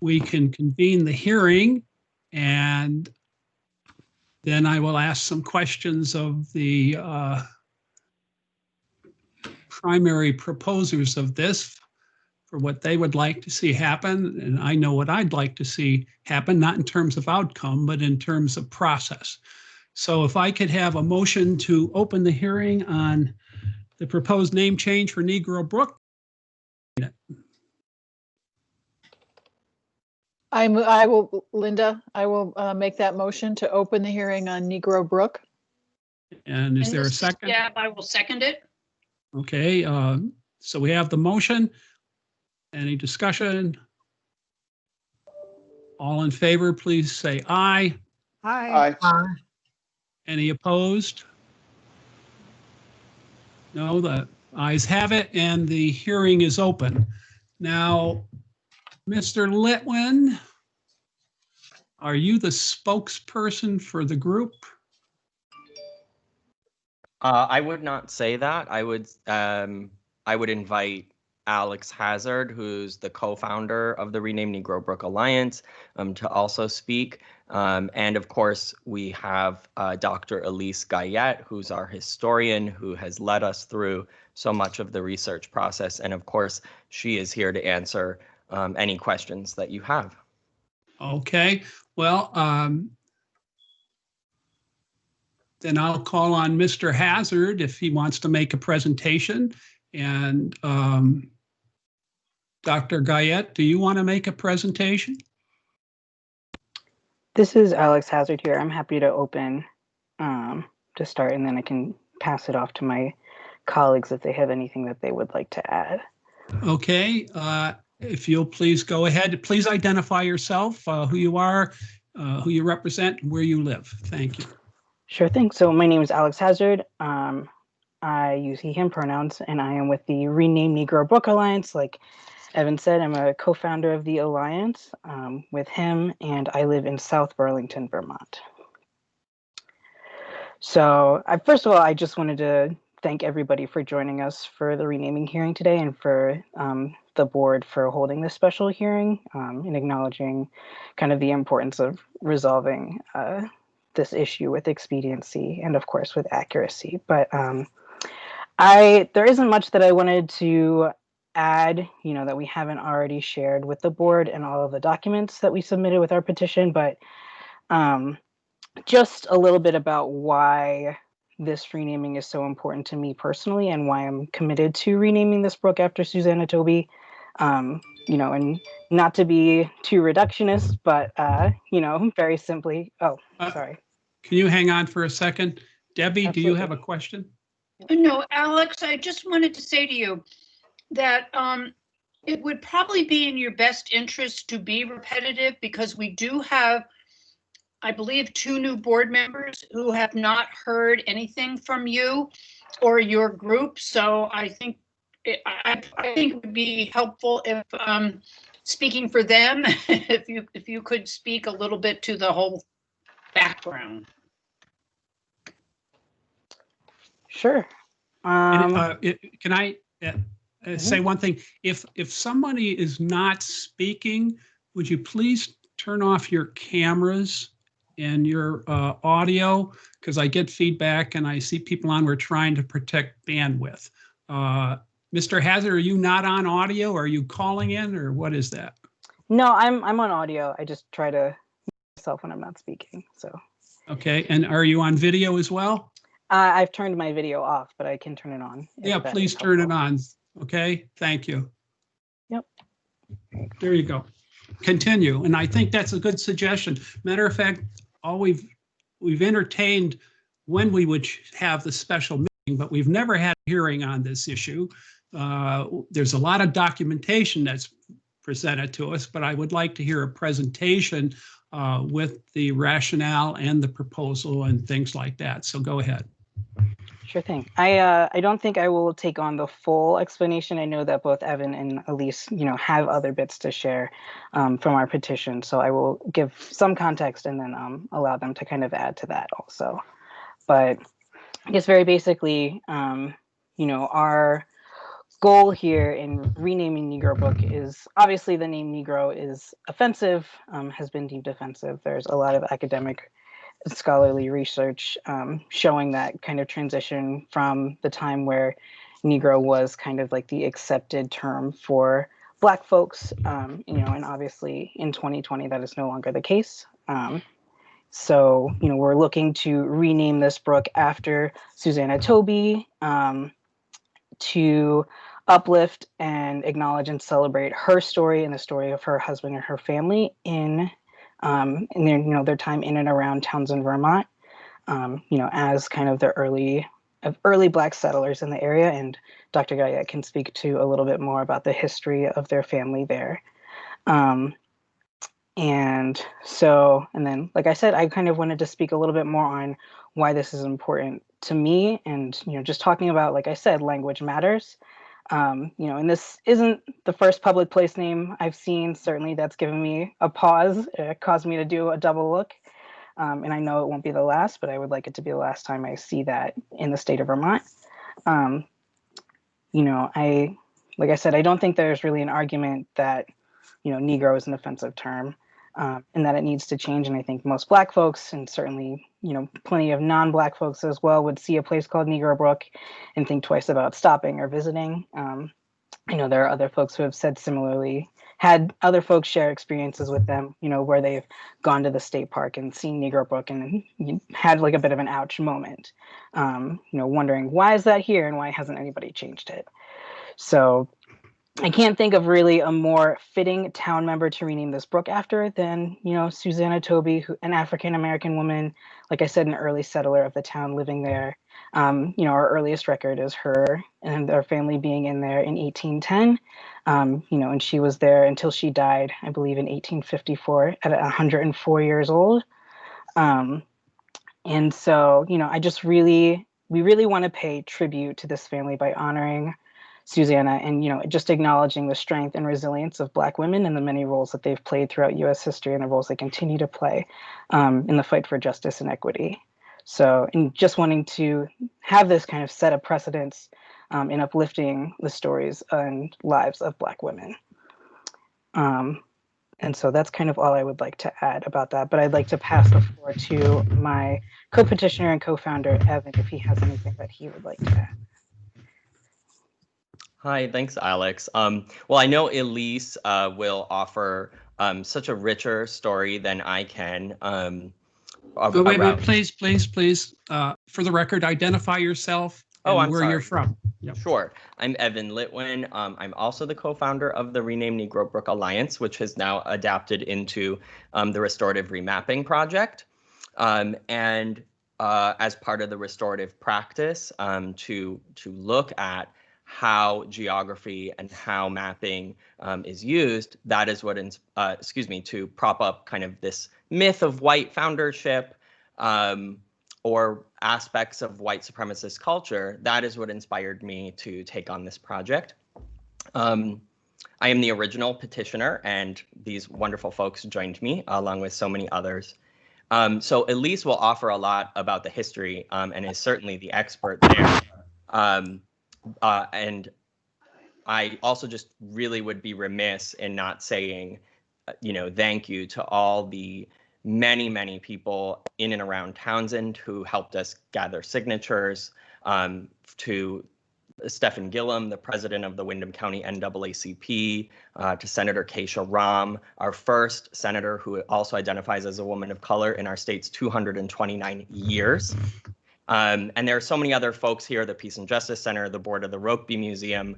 we can convene the hearing, and then I will ask some questions of the primary proposers of this for what they would like to see happen. And I know what I'd like to see happen, not in terms of outcome, but in terms of process. So if I could have a motion to open the hearing on the proposed name change for Negro Brook. I will, Linda, I will make that motion to open the hearing on Negro Brook. And is And there a this is second? Deb, I will second it. Okay, so we have the motion. Any discussion? All in favor, please say aye. Hi. Aye. Any opposed? No, the ayes have it, and the hearing is open. Now, Mr. Litwin, are you the spokesperson for the group? I would not say that. I would invite Alex Hazard, who's the co-founder of the Rename Negro Brook Alliance, to also speak. And of course, we have Dr. Elise Guyat, who's our historian, who has led us through so much of the research process. And of course, she is here to answer any questions that you have. Okay, well, then I'll call on Mr. Hazard if he wants to make a presentation. And Dr. Guyat, do you want to make a presentation? This is Alex Hazard here. I'm happy to open to start, and then I can pass it off to my colleagues if they have anything that they would like to add. Okay, if you'll please go ahead. Please identify yourself, who you are, who you represent, and where you live. Thank you. Sure thing. So my name is Alex Hazard. I use he, him pronouns, and I am with the Rename Negro Brook Alliance. Like Evan said, I'm a co-founder of the Alliance with him, and I live in South Burlington, Vermont. So first of all, I just wanted to thank everybody for joining us for the renaming hearing today, and for the board for holding this special hearing and acknowledging kind of the importance of resolving this issue with expediency and of course with accuracy. But there isn't much that I wanted to add, that we haven't already shared with the board and all of the documents that we submitted with our petition, but just a little bit about why this renaming is so important to me personally, and why I'm committed to renaming this brook after Susana Toby. And not to be too reductionist, but very simply, sorry. Can you hang on for a second? Debbie, Absolutely. Do you have a question? No, Alex, I just wanted to say to you that it would probably be in your best interest to be repetitive, because we do have, I believe, 2 new board members who have not heard anything from you or your group. So I think I think it would be helpful if, speaking for them, if you could speak a little bit to the whole background. Sure. Can I say one thing? If somebody is not speaking, would you please turn off your cameras and your audio? Because I get feedback and I see people on. We're trying to protect bandwidth. Mr. Hazard, are you not on audio? Are you calling in, or what is that? No, I'm on audio. I just try to mute myself when I'm not speaking. So. Okay, and are you on video as well? I've turned my video off, but I can turn it on. Yeah, please turn it on. Okay, thank you. Yep. There you go. Continue, and I think that's a good suggestion. Matter of fact, all we've entertained when we would have the special meeting, but we've never had a hearing on this issue. There's a lot of documentation that's presented to us, but I would like to hear a presentation with the rationale and the proposal and things like that. So go ahead. Sure thing. I don't think I will take on the full explanation. I know that both Evan and Elise, have other bits to share from our petition. So I will give some context and then allow them to kind of add to that also. But I guess very basically, our goal here in renaming Negro Brook is obviously the name Negro is offensive, has been deemed offensive. There's a lot of academic scholarly research showing that kind of transition from the time where Negro was kind of like the accepted term for Black folks, and obviously in 2020 that is no longer the case. So, we're looking to rename this brook after Susana Toby to uplift and acknowledge and celebrate her story and the story of her husband and her family in their time in and around Townshend, Vermont, as kind of the early Black settlers in the area. And Dr. Guyat can speak to a little bit more about the history of their family there. And then, like I said, I kind of wanted to speak a little bit more on why this is important to me. And, just talking about, like I said, language matters. And this isn't the first public place name I've seen. Certainly that's given me a pause. It caused me to do a double look. And I know it won't be the last, but I would like it to be the last time I see that in the state of Vermont. Like I said, I don't think there's really an argument that, Negro is an offensive term. And that it needs to change. And I think most Black folks, and certainly, plenty of non-Black folks as well, would see a place called Negro Brook and think twice about stopping or visiting. I know there are other folks who have said similarly, had other folks share experiences with them, where they've gone to the state park and seen Negro Brook and had like a bit of an ouch moment, wondering why is that here and why hasn't anybody changed it? So I can't think of really a more fitting town member to rename this brook after than, Susana Toby, an African-American woman, like I said, an early settler of the town living there. Our earliest record is her and their family being in there in 1810, and she was there until she died, I believe, in 1854 at 104 years old. And so, we really want to pay tribute to this family by honoring Susana and, just acknowledging the strength and resilience of Black women and the many roles that they've played throughout U.S. history and the roles they continue to play in the fight for justice and equity. So, and just wanting to have this kind of set a precedence in uplifting the stories and lives of Black women. And so that's kind of all I would like to add about that. But I'd like to pass the floor to my co-petitioner and co-founder, Evan, if he has anything that he would like to add. Hi, thanks, Alex. Well, I know Elise will offer such a richer story than I can. Wait, please. For the record, identify yourself and where you're from. Yep. Sure. I'm Evan Litwin. I'm also the co-founder of the Rename Negro Brook Alliance, which has now adapted into the Restorative Remapping Project. And as part of the restorative practice, to look at how geography and how mapping is used, that is what, to prop up kind of this myth of white foundership or aspects of white supremacist culture. That is what inspired me to take on this project. I am the original petitioner, and these wonderful folks joined me along with so many others. So Elise will offer a lot about the history and is certainly the expert there. And I also just really would be remiss in not saying, thank you to all the many, many people in and around Townshend who helped us gather signatures, to Stephen Gillum, the president of the Windham County NAACP, to Senator Keisha Ram, our first senator who also identifies as a woman of color in our state's 229 years. And there are so many other folks here, the Peace and Justice Center, the board of the Rokeby Museum.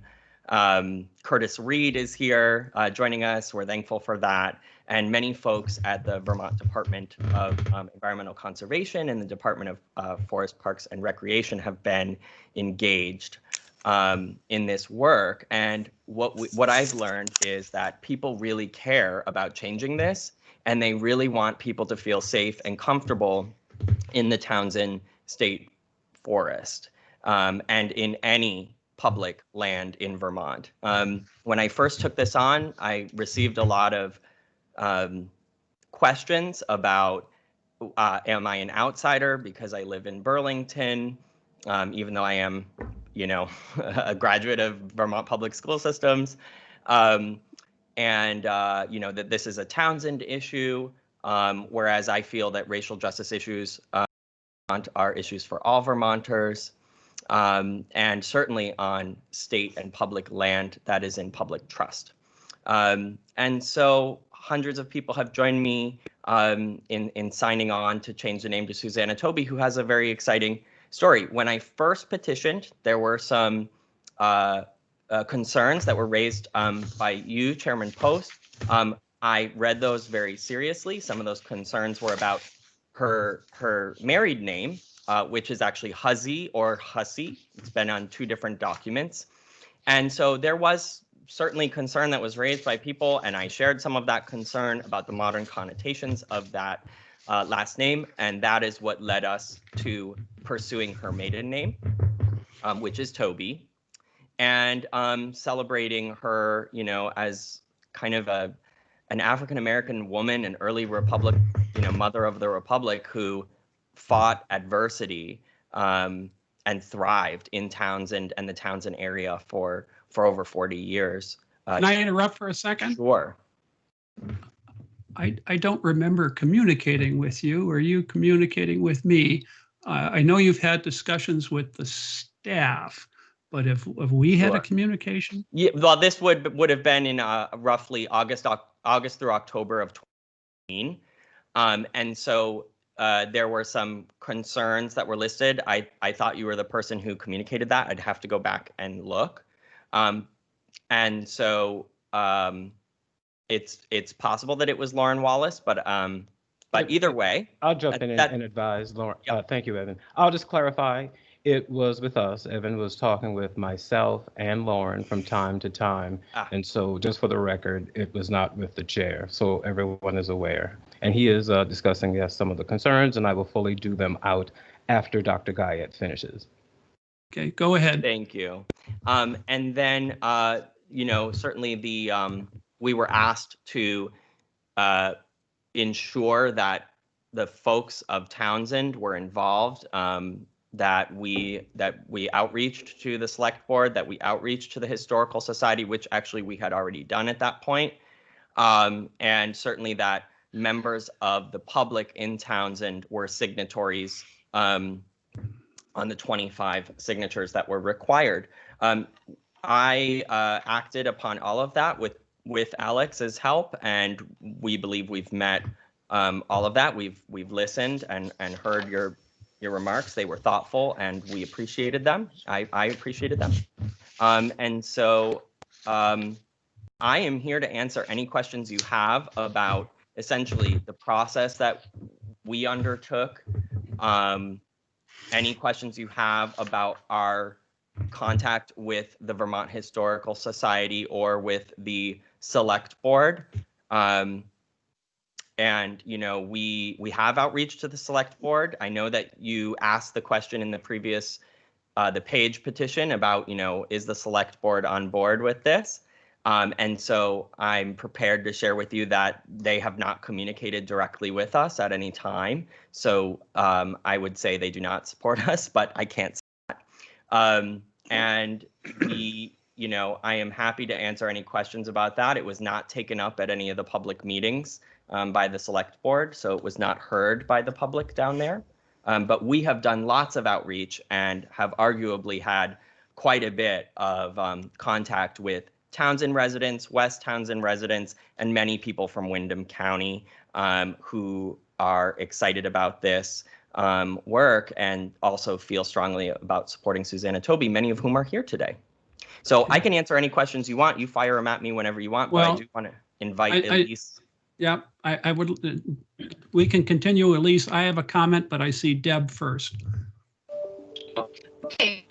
Curtis Reed is here joining us. We're thankful for that. And many folks at the Vermont Department of Environmental Conservation and the Department of Forest Parks and Recreation have been engaged in this work. And what I've learned is that people really care about changing this, and they really want people to feel safe and comfortable in the Townshend State Forest. and in any public land in Vermont. When I first took this on, I received a lot of questions about, am I an outsider because I live in Burlington, even though I am, you know, a graduate of Vermont public school systems, and you know, that this is a Townshend issue, whereas I feel that racial justice issues are issues for all Vermonters, and certainly on state and public land that is in public trust. And so hundreds of people have joined me in signing on to change the name to Susana Toby, who has a very exciting story. When I first petitioned, there were some concerns that were raised by you, Chairman Post. I read those very seriously. Some of those concerns were about her married name, which is actually Huzzy or Hussey. It's been on 2 different documents. And so there was certainly concern that was raised by people, and I shared some of that concern about the modern connotations of that last name, and that is what led us to pursuing her maiden name, which is Toby, and celebrating her, you know, as kind of an African-American woman, an early Republic, you know, mother of the Republic, who fought adversity and thrived in Townshend and the Townshend area for over 40 years. Can I interrupt for a second? Sure. I don't remember communicating with you. Or you communicating with me? I know you've had discussions with the staff, but have we had a communication? Yeah, well, this would have been in roughly August through October of 2019. And so there were some concerns that were listed. I thought you were the person who communicated that. I'd have to go back and look. And so it's possible that it was Lauren Wallace, but either way. I'll jump in and advise Lauren. Thank you, Evan. I'll just clarify. It was with us. Evan was talking with myself and Lauren from time to time. And so just for the record, it was not with the chair. So everyone is aware. And he is discussing, yes, some of the concerns, and I will fully do them out after Dr. Guyat finishes. Okay, go ahead. Thank you. And then, you know, certainly we were asked to ensure that the folks of Townshend were involved, that we outreached to the select board, that we outreached to the Historical Society, which actually we had already done at that point. And certainly that members of the public in Townshend were signatories on the 25 signatures that were required. I acted upon all of that with Alex's help, and we believe we've met all of that. We've listened and heard your remarks. They were thoughtful, and we appreciated them. I appreciated them. And so I am here to answer any questions you have about essentially the process that we undertook. Any questions you have about our contact with the Vermont Historical Society or with the Select Board. And, you know, we have outreach to the Select Board. I know that you asked the question in the previous, the Paige petition about, you know, is the Select Board on board with this? And so I'm prepared to share with you that they have not communicated directly with us at any time. So I would say they do not support us, but I can't say that. And you know, I am happy to answer any questions about that. It was not taken up at any of the public meetings by the Select Board, so it was not heard by the public down there. But we have done lots of outreach and have arguably had quite a bit of contact with Townshend residents, West Townshend residents, and many people from Windham County who are excited about this work and also feel strongly about supporting Susana Toby, many of whom are here today. So I can answer any questions you want. You fire them at me whenever you want, but I do want to invite Elise. Yeah, I would, we can continue, Elise. I have a comment, but I see Deb first. Okay,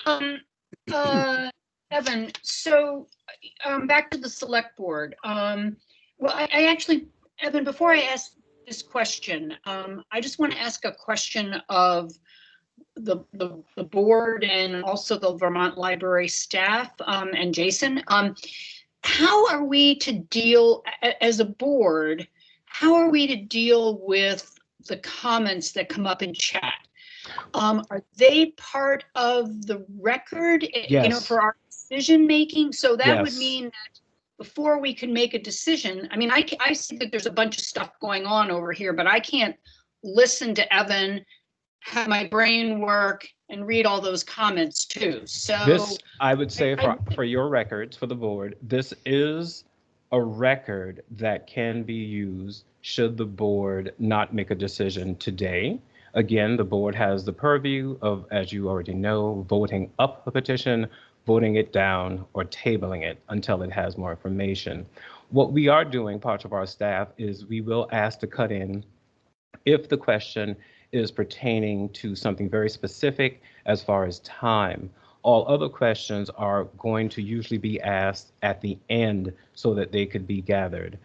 Evan, so back to the Select Board. Well, I actually, Evan, before I ask this question, I just want to ask a question of the board and also the Vermont Library staff and Jason. How are we to deal as a board? How are we to deal with the comments that come up in chat? Are they part of the record, Yes. for our decision making? So that would Yes. mean that before we can make a decision, I mean, I see that there's a bunch of stuff going on over here, but I can't listen to Evan, have my brain work, and read all those comments too. So This, I would say for your records, for the board, this is a record that can be used should the board not make a decision today. Again, the board has the purview of, as you already know, voting up a petition, voting it down, or tabling it until it has more information. What we are doing, part of our staff, is we will ask to cut in if the question is pertaining to something very specific as far as time. All other questions are going to usually be asked at the end so that they could be gathered.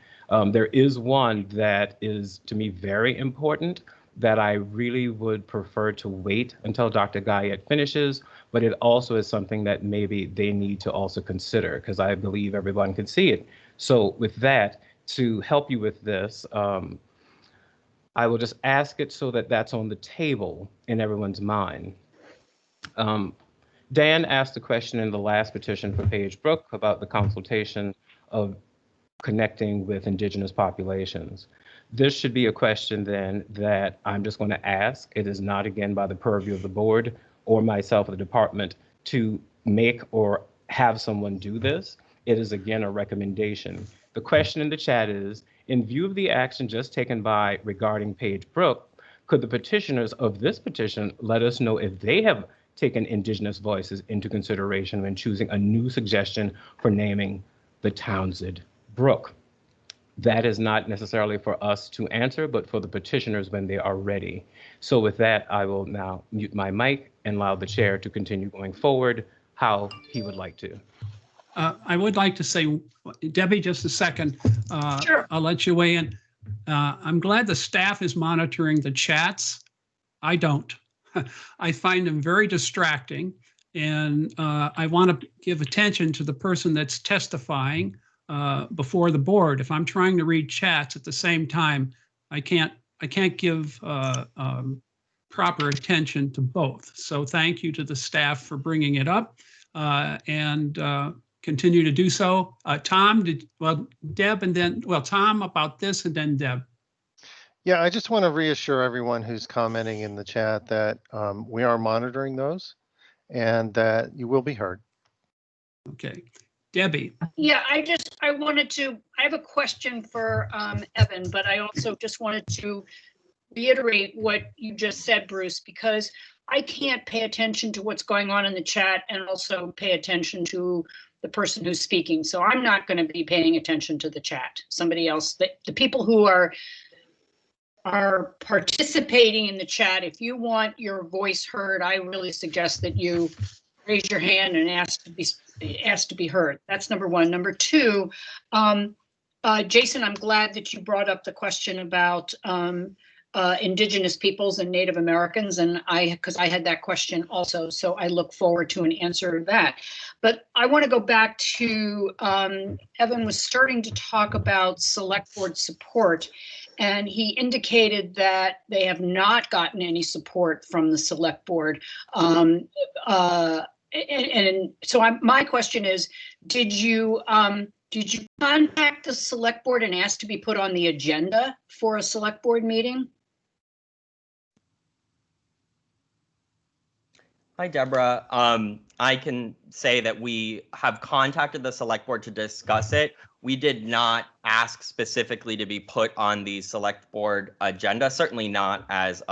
There is one that is, to me, very important that I really would prefer to wait until Dr. Guyat finishes, but it also is something that maybe they need to also consider because I believe everyone can see it. So with that, to help you with this, I will just ask it so that that's on the table in everyone's mind. Dan asked a question in the last petition for Paige Brook about the consultation of connecting with Indigenous populations. This should be a question then that I'm just going to ask. It is not, again, by the purview of the board or myself or the department to make or have someone do this. It is, again, a recommendation. The question in the chat is, in view of the action just taken by regarding Paige Brook, could the petitioners of this petition let us know if they have taken Indigenous voices into consideration when choosing a new suggestion for naming the Townshend Brook? That is not necessarily for us to answer, but for the petitioners when they are ready. So with that, I will now mute my mic and allow the chair to continue going forward how he would like to. I would like to say, Debbie, just a second. Sure. I'll let you weigh in. I'm glad the staff is monitoring the chats. I don't. I find them very distracting, and I want to give attention to the person that's testifying before the board. If I'm trying to read chats at the same time, I can't give proper attention to both. So thank you to the staff for bringing it up, and continue to do so. Tom, Deb, and then, Tom about this, and then Deb. Yeah, I just want to reassure everyone who's commenting in the chat that we are monitoring those and that you will be heard. Okay. Debbie. Yeah, I have a question for Evan, but I also just wanted to reiterate what you just said, Bruce, because I can't pay attention to what's going on in the chat and also pay attention to the person who's speaking. So I'm not going to be paying attention to the chat. Somebody else, the people who are participating in the chat, if you want your voice heard, I really suggest that you raise your hand and ask to be heard. That's number one. Number two, Jason, I'm glad that you brought up the question about Indigenous peoples and Native Americans, and because I had that question also, so I look forward to an answer to that. But I want to go back to Evan was starting to talk about select board support, and he indicated that they have not gotten any support from the select board. And so my question is, did you contact the select board and ask to be put on the agenda for a select board meeting? Hi, Deborah. I can say that we have contacted the select board to discuss it. We did not ask specifically to be put on the select board agenda, certainly not as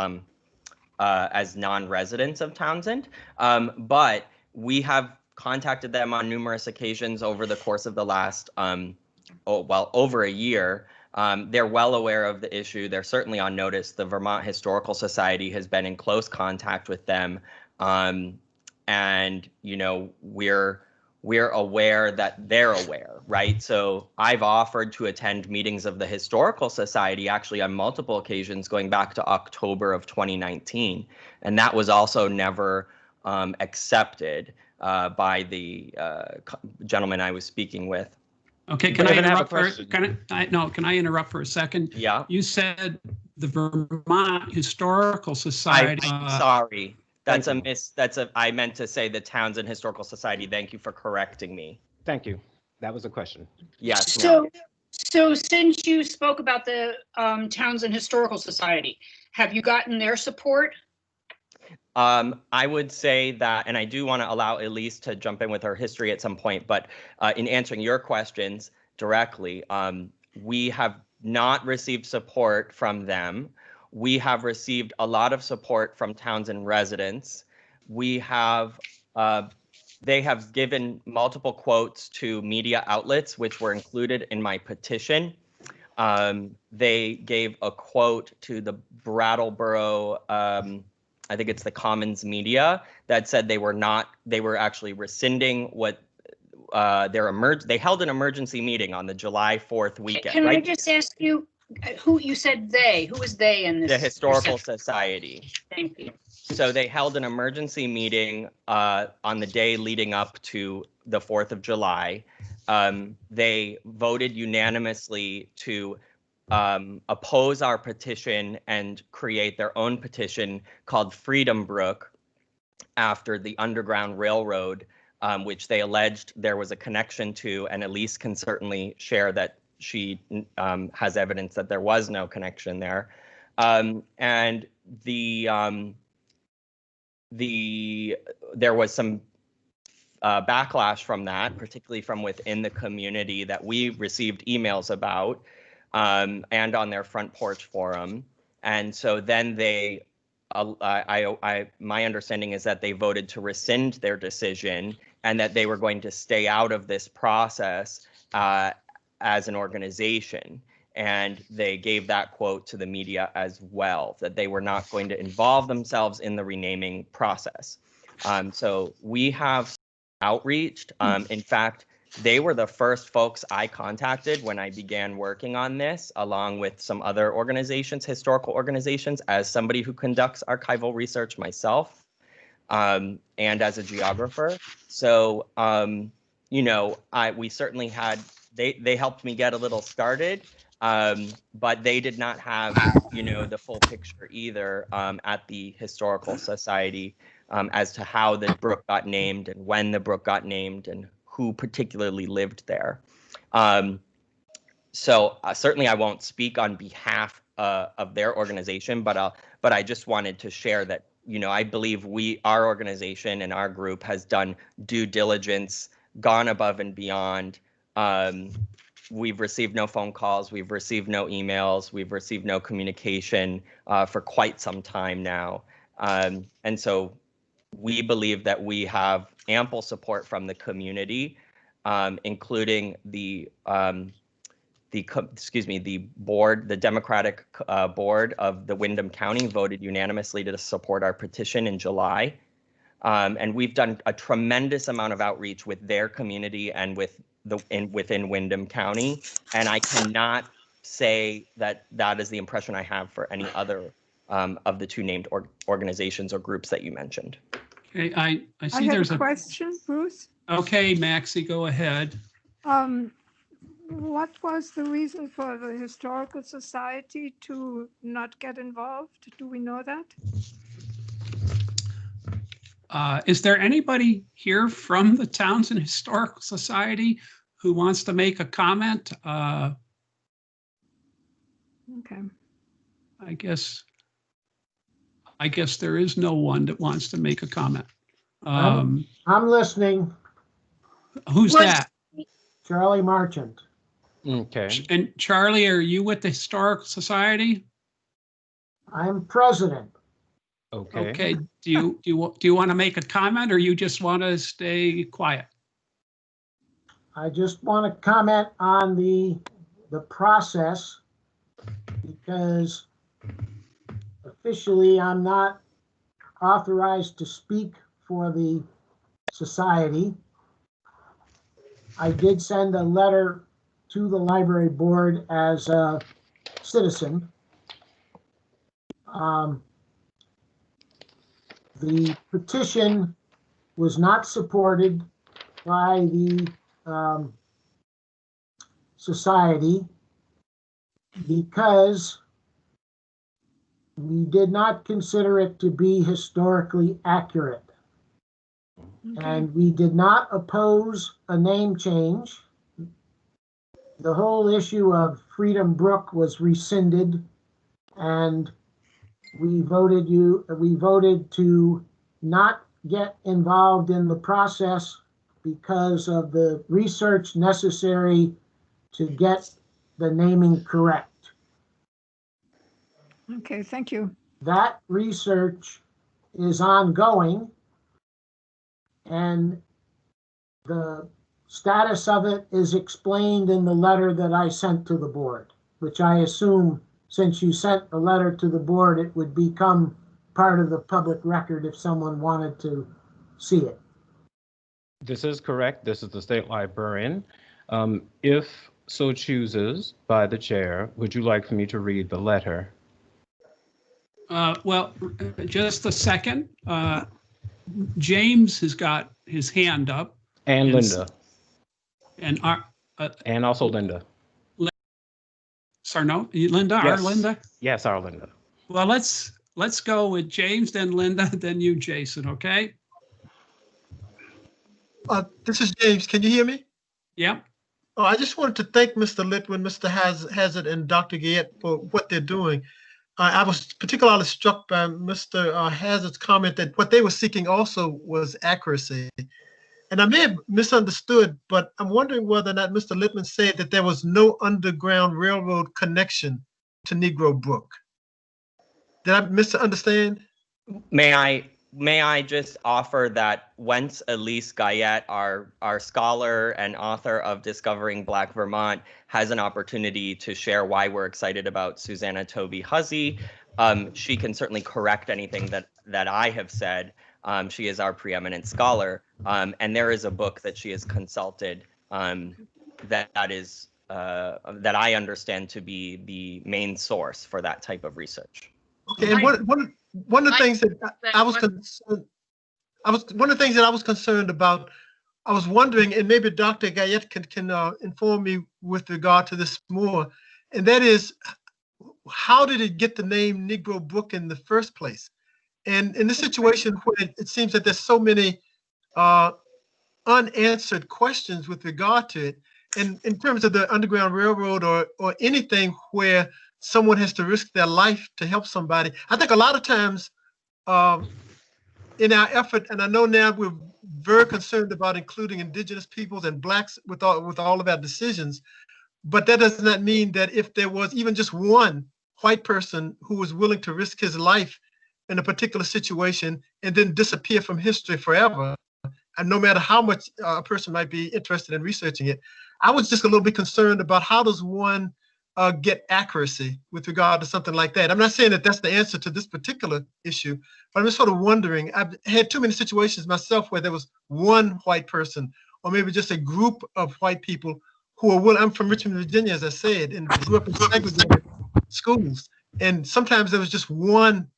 non-residents of Townshend, but we have contacted them on numerous occasions over the course of the last, over a year. They're well aware of the issue. They're certainly on notice. The Vermont Historical Society has been in close contact with them. And, you know, we're we're aware that they're aware, right? So I've offered to attend meetings of the Historical Society actually on multiple occasions going back to October of 2019. And that was also never accepted by the gentleman I was speaking with. Okay, can I interrupt can I interrupt for a second? Yeah. You said the Vermont Historical Society. I'm sorry. I meant to say the Townshend Historical Society. Thank you for correcting me. Thank you. That was a question. Yes. So since you spoke about the Townshend Historical Society, have you gotten their support? I would say that, and I do want to allow Elise to jump in with her history at some point, but in answering your questions directly, we have not received support from them. We have received a lot of support from Townshend residents. We have, they have given multiple quotes to media outlets, which were included in my petition. They gave a quote to the Brattleboro, I think it's the Commons Media, that said they were actually rescinding what they held an emergency meeting on the July 4th weekend. Can right? I just ask you, who you said they? Who was they in this? The Historical Society. Thank you. So they held an emergency meeting on the day leading up to the 4th of July. They voted unanimously to oppose our petition and create their own petition called Freedom Brook after the Underground Railroad, which they alleged there was a connection to, and Elise can certainly share that she has evidence that there was no connection there. And there was some backlash from that, particularly from within the community that we received emails about, and on their front porch forum. And so then they, my understanding is that they voted to rescind their decision and that they were going to stay out of this process as an organization. And they gave that quote to the media as well, that they were not going to involve themselves in the renaming process. So we have outreached. In fact, they were the first folks I contacted when I began working on this, along with some other organizations, historical organizations, as somebody who conducts archival research myself, and as a geographer. So, we certainly had, they helped me get a little started, but they did not have, the full picture either at the Historical Society as to how the brook got named and when the brook got named and who particularly lived there. So certainly I won't speak on behalf of their organization, but I just wanted to share that, I believe our organization and our group has done due diligence, gone above and beyond. We've received no phone calls, we've received no emails, we've received no communication for quite some time now. And so we believe that we have ample support from the community, including the board, the Democratic board of the Windham County voted unanimously to support our petition in July. And we've done a tremendous amount of outreach with their community and within Windham County. And I cannot say that that is the impression I have for any other of the two named organizations or groups that you mentioned. Okay, I see have there's a question, Bruce. Okay, Maxie, go ahead. What was the reason for the Historical Society to not get involved? Do we know that? Is there anybody here from the Townshend Historical Society who wants to make a comment? Okay. I guess there is no one that wants to make a comment. I'm listening. Who's that? Charlie Marchant. Okay. And Charlie, are you with the Historical Society? I'm president. Okay. Okay. Do you want to make a comment, or you just want to stay quiet? I just want to comment on the process, because officially I'm not authorized to speak for the society. I did send a letter to the library board as a citizen. The petition was not supported by the society because we did not consider it to be historically accurate. And we did not oppose a name change. The whole issue of Freedom Brook was rescinded, and we voted to not get involved in the process because of the research necessary to get the naming correct. Okay, thank you. That research is ongoing, and the status of it is explained in the letter that I sent to the board, which I assume, since you sent the letter to the board, it would become part of the public record if someone wanted to see it. This is correct. This is the state librarian. If so chooses by the chair, would you like for me to read the letter? Well, just a second. James has got his hand up. And Linda. And and also Linda. Sorry, no, Linda, Yes. our Linda? Yes, our Linda. Well, let's go with James, then Linda, then you, Jason, okay? This is James. Can you hear me? Yeah. Oh, I just wanted to thank Mr. Litwin, Mr. Hazard, and Dr. Guyat for what they're doing. I was particularly struck by Mr. Hazard's comment that what they were seeking also was accuracy. And I may have misunderstood, but I'm wondering whether or not Mr. Litwin said that there was no underground railroad connection to Negro Brook. Did I misunderstand? May I just offer that whence Elise Guyat, our scholar and author of Discovering Black Vermont, has an opportunity to share why we're excited about Susana Toby Hussey. She can certainly correct anything that I have said. She is our preeminent scholar, and there is a book that she has consulted that I understand to be the main source for that type of research. Okay, and one of the things that I was concerned about, I was wondering, and maybe Dr. Guyat can inform me with regard to this more, and that is, how did it get the name Negro Brook in the first place? And in this situation where it seems that there's so many unanswered questions with regard to it, and in terms of the Underground Railroad or anything where someone has to risk their life to help somebody, I think a lot of times in our effort, and I know now we're very concerned about including indigenous peoples and blacks with all of our decisions, but that does not mean that if there was even just one white person who was willing to risk his life in a particular situation and then disappear from history forever, and no matter how much a person might be interested in researching it, I was just a little bit concerned about how does one get accuracy with regard to something like that. I'm not saying that that's the answer to this particular issue, but I'm just sort of wondering. I've had too many situations myself where there was one white person, or maybe just a group of white people who are willing. I'm from Richmond, Virginia, as I said, and grew up in segregated schools. And sometimes there was just one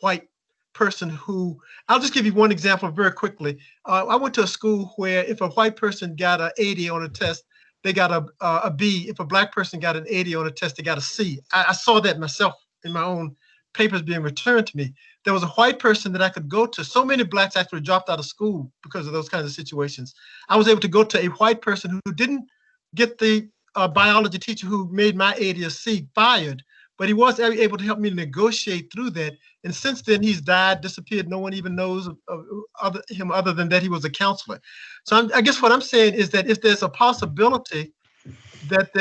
white person who, I'll just give you one example very quickly. I went to a school where if a white person got an 80 on a test, they got a B. If a black person got an 80 on a test, they got a C. I saw that myself in my own papers being returned to me. There was a white person that I could go to. So many blacks actually dropped out of school because of those kinds of situations. I was able to go to a white person who didn't get the biology teacher who made my 80 a C fired, but he was able to help me negotiate through that. And since then, he's died, disappeared. No one even knows of him other than that he was a counselor. So I guess what I'm saying is that if there's a possibility that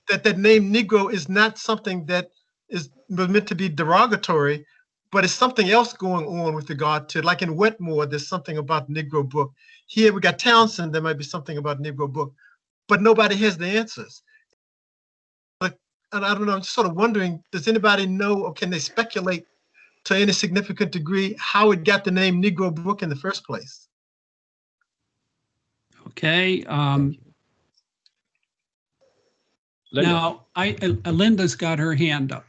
that name Negro is not something that is meant to be derogatory, but it's something else going on with regard to, like in Wetmore, there's something about Negro Brook. Here we got Townshend, there might be something about Negro Brook, but nobody has the answers. And I don't know, I'm just sort of wondering, does anybody know, or can they speculate to any significant degree how it got the name Negro Brook in the first place? Okay. Linda. Now, Linda's got her hand up.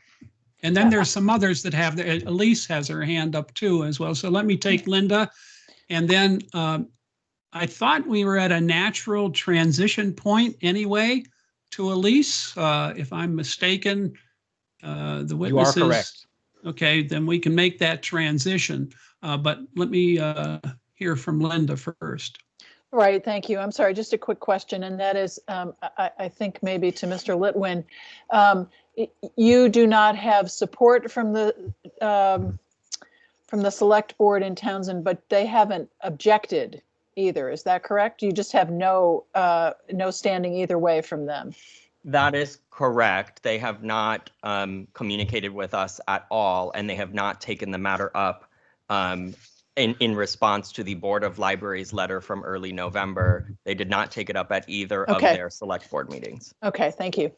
And then there's some others that have, Elise has her hand up too as well. So let me take Linda. And then I thought we were at a natural transition point anyway to Elise. If I'm mistaken, the witnesses. You are correct. Okay, then we can make that transition. But let me hear from Linda first. Right, thank you. I'm sorry, just a quick question, and that is, I think maybe to Mr. Litwin. You do not have support from the select board in Townsend, but they haven't objected either. Is that correct? You just have no standing either way from them. That is correct. They have not communicated with us at all, and they have not taken the matter up in response to the Board of Libraries letter from early November. They did not take it up at either of their select board meetings. Okay, thank you.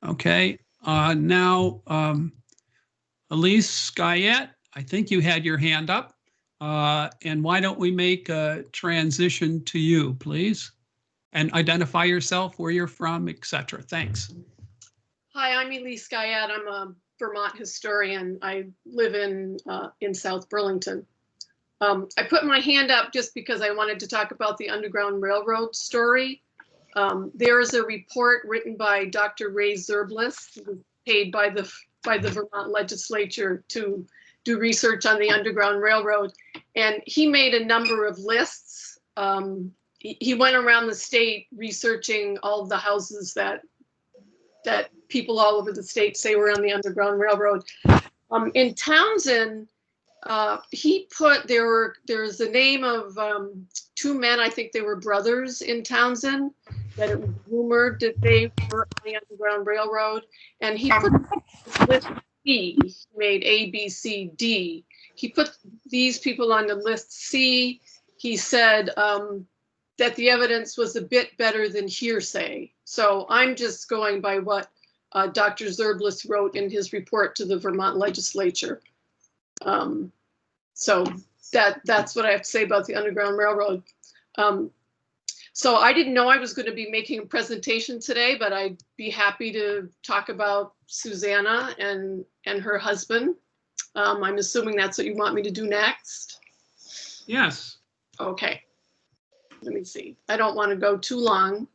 Okay, now Elise Guyat, I think you had your hand up. And why don't we make a transition to you, please? And identify yourself, where you're from, etc. Thanks. Hi, I'm Elise Guyat. I'm a Vermont historian. I live in South Burlington. I put my hand up just because I wanted to talk about the Underground Railroad story. There is a report written by Dr. Ray Zerblis, paid by the Vermont legislature to do research on the Underground Railroad, and he made a number of lists. He went around the state researching all of the houses that people all over the state say were on the Underground Railroad. In Townsend, he put there's the name of two men, I think they were brothers in Townsend, that it was rumored that they were on the Underground Railroad, and he put list C, he made A, B, C, D. He put these people on the list C. He said that the evidence was a bit better than hearsay. So I'm just going by what Dr. Zerblis wrote in his report to the Vermont legislature. So that's what I have to say about the Underground Railroad. So I didn't know I was going to be making a presentation today, but I'd be happy to talk about Susana and her husband. I'm assuming that's what you want me to do next. Yes. Okay. Let me see. I don't want to go too long.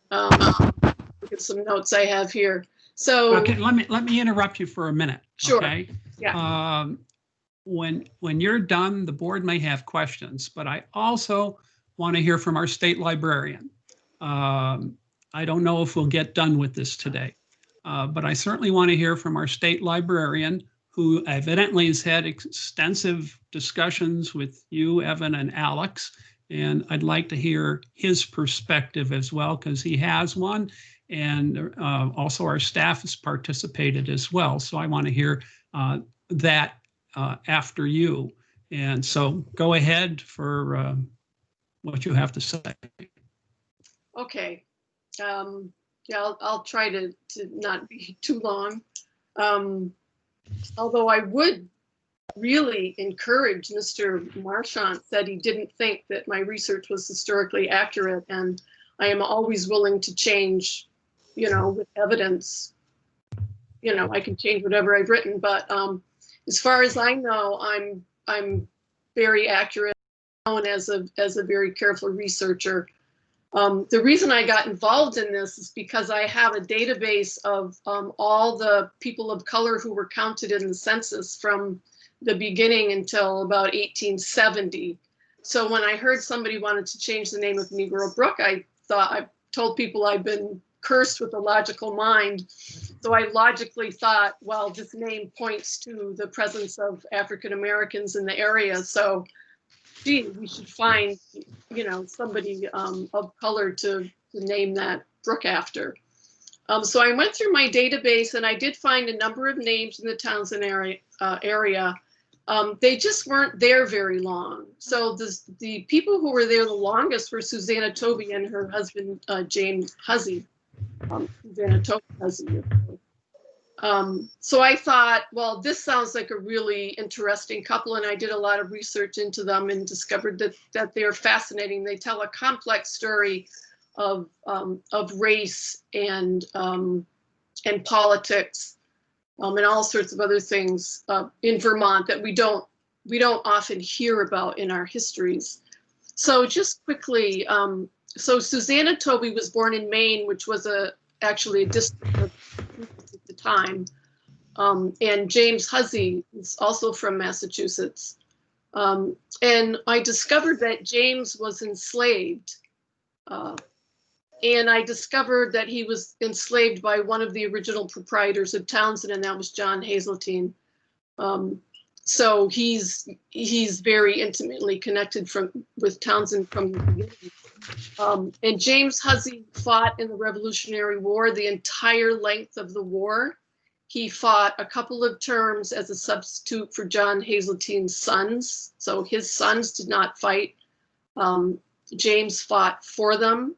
Look at some notes I have here. So okay, let me interrupt you for a minute. Sure. Okay. Yeah. When you're done, the board may have questions, but I also want to hear from our state librarian. I don't know if we'll get done with this today, but I certainly want to hear from our state librarian, who evidently has had extensive discussions with you, Evan, and Alex. And I'd like to hear his perspective as well, because he has one. And also our staff has participated as well. So I want to hear that after you. And so go ahead for what you have to say. Okay. Yeah, I'll try to not be too long. Although I would really encourage Mr. Marchant that he didn't think that my research was historically accurate, and I am always willing to change, with evidence. I can change whatever I've written, but as far as I know, I'm very accurate, known as a very careful researcher. The reason I got involved in this is because I have a database of all the people of color who were counted in the census from the beginning until about 1870. So when I heard somebody wanted to change the name of Negro Brook, I told people I've been cursed with a logical mind. So I logically thought, well, this name points to the presence of African Americans in the area. So gee, we should find, somebody of color to name that brook after. So I went through my database and I did find a number of names in the Townsend area. They just weren't there very long. So the people who were there the longest were Susana Toby and her husband, James Hussey. Susana Toby Hussey. So I thought, well, this sounds like a really interesting couple, and I did a lot of research into them and discovered that they're fascinating. They tell a complex story of race and politics and all sorts of other things in Vermont that we don't often hear about in our histories. So just quickly, so Susana Toby was born in Maine, which was actually a district at the time. And James Hussey is also from Massachusetts. And I discovered that James was enslaved. And I discovered that he was enslaved by one of the original proprietors of Townshend, and that was John Hazeltine. So he's very intimately connected with Townshend from the beginning. And James Hussey fought in the Revolutionary War the entire length of the war. He fought a couple of terms as a substitute for John Hazeltine's sons. So his sons did not fight. James fought for them.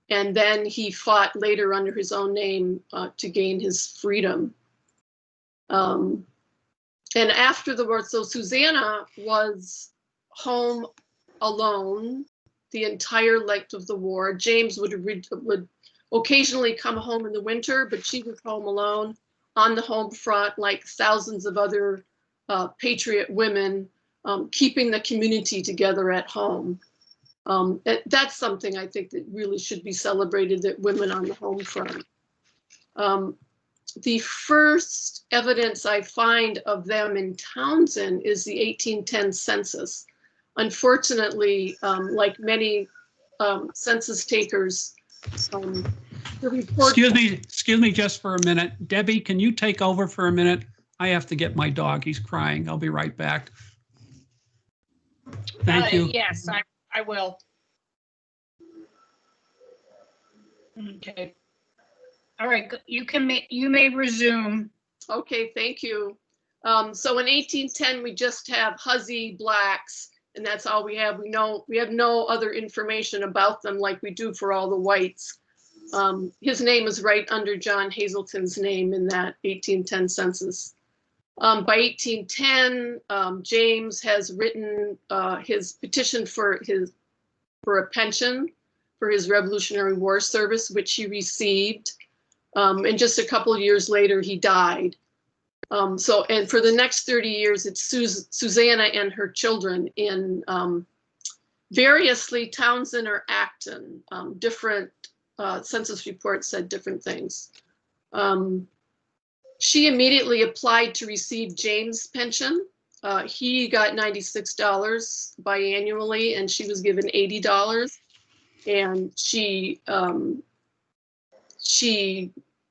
And then he fought later under his own name to gain his freedom. And after the war, so Susana was home alone the entire length of the war. James would occasionally come home in the winter, but she was home alone on the home front, like thousands of other patriot women, keeping the community together at home. That's something I think that really should be celebrated, that women on the home front. The first evidence I find of them in Townshend is the 1810 census. Unfortunately, like many census takers, the report— Excuse me just for a minute. Debbie, can you take over for a minute? I have to get my dog. He's crying. I'll be right back. Thank you. Yes, I will. Okay. All right, you may resume. Okay, thank you. So in 1810, we just have Hussey blacks, and that's all we have. We have no other information about them like we do for all the whites. His name is right under John Hazeltine's name in that 1810 census. By 1810, James has written his petition for a pension for his Revolutionary War service, which he received. And just a couple of years later, he died. And for the next 30 years, it's Susana and her children in variously Townshend or Acton. Different census reports said different things. She immediately applied to receive James' pension. He got $96 biannually, and she was given $80. And she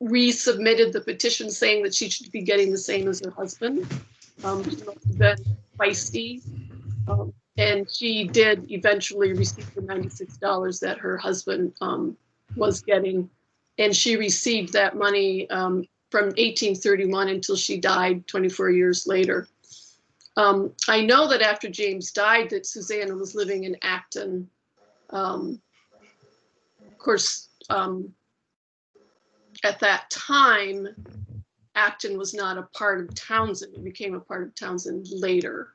resubmitted the petition saying that she should be getting the same as her husband. She must have been feisty. And she did eventually receive the $96 that her husband was getting. And she received that money from 1831 until she died 24 years later. I know that after James died that Susana was living in Acton. Of course, at that time, Acton was not a part of Townshend. It became a part of Townshend later.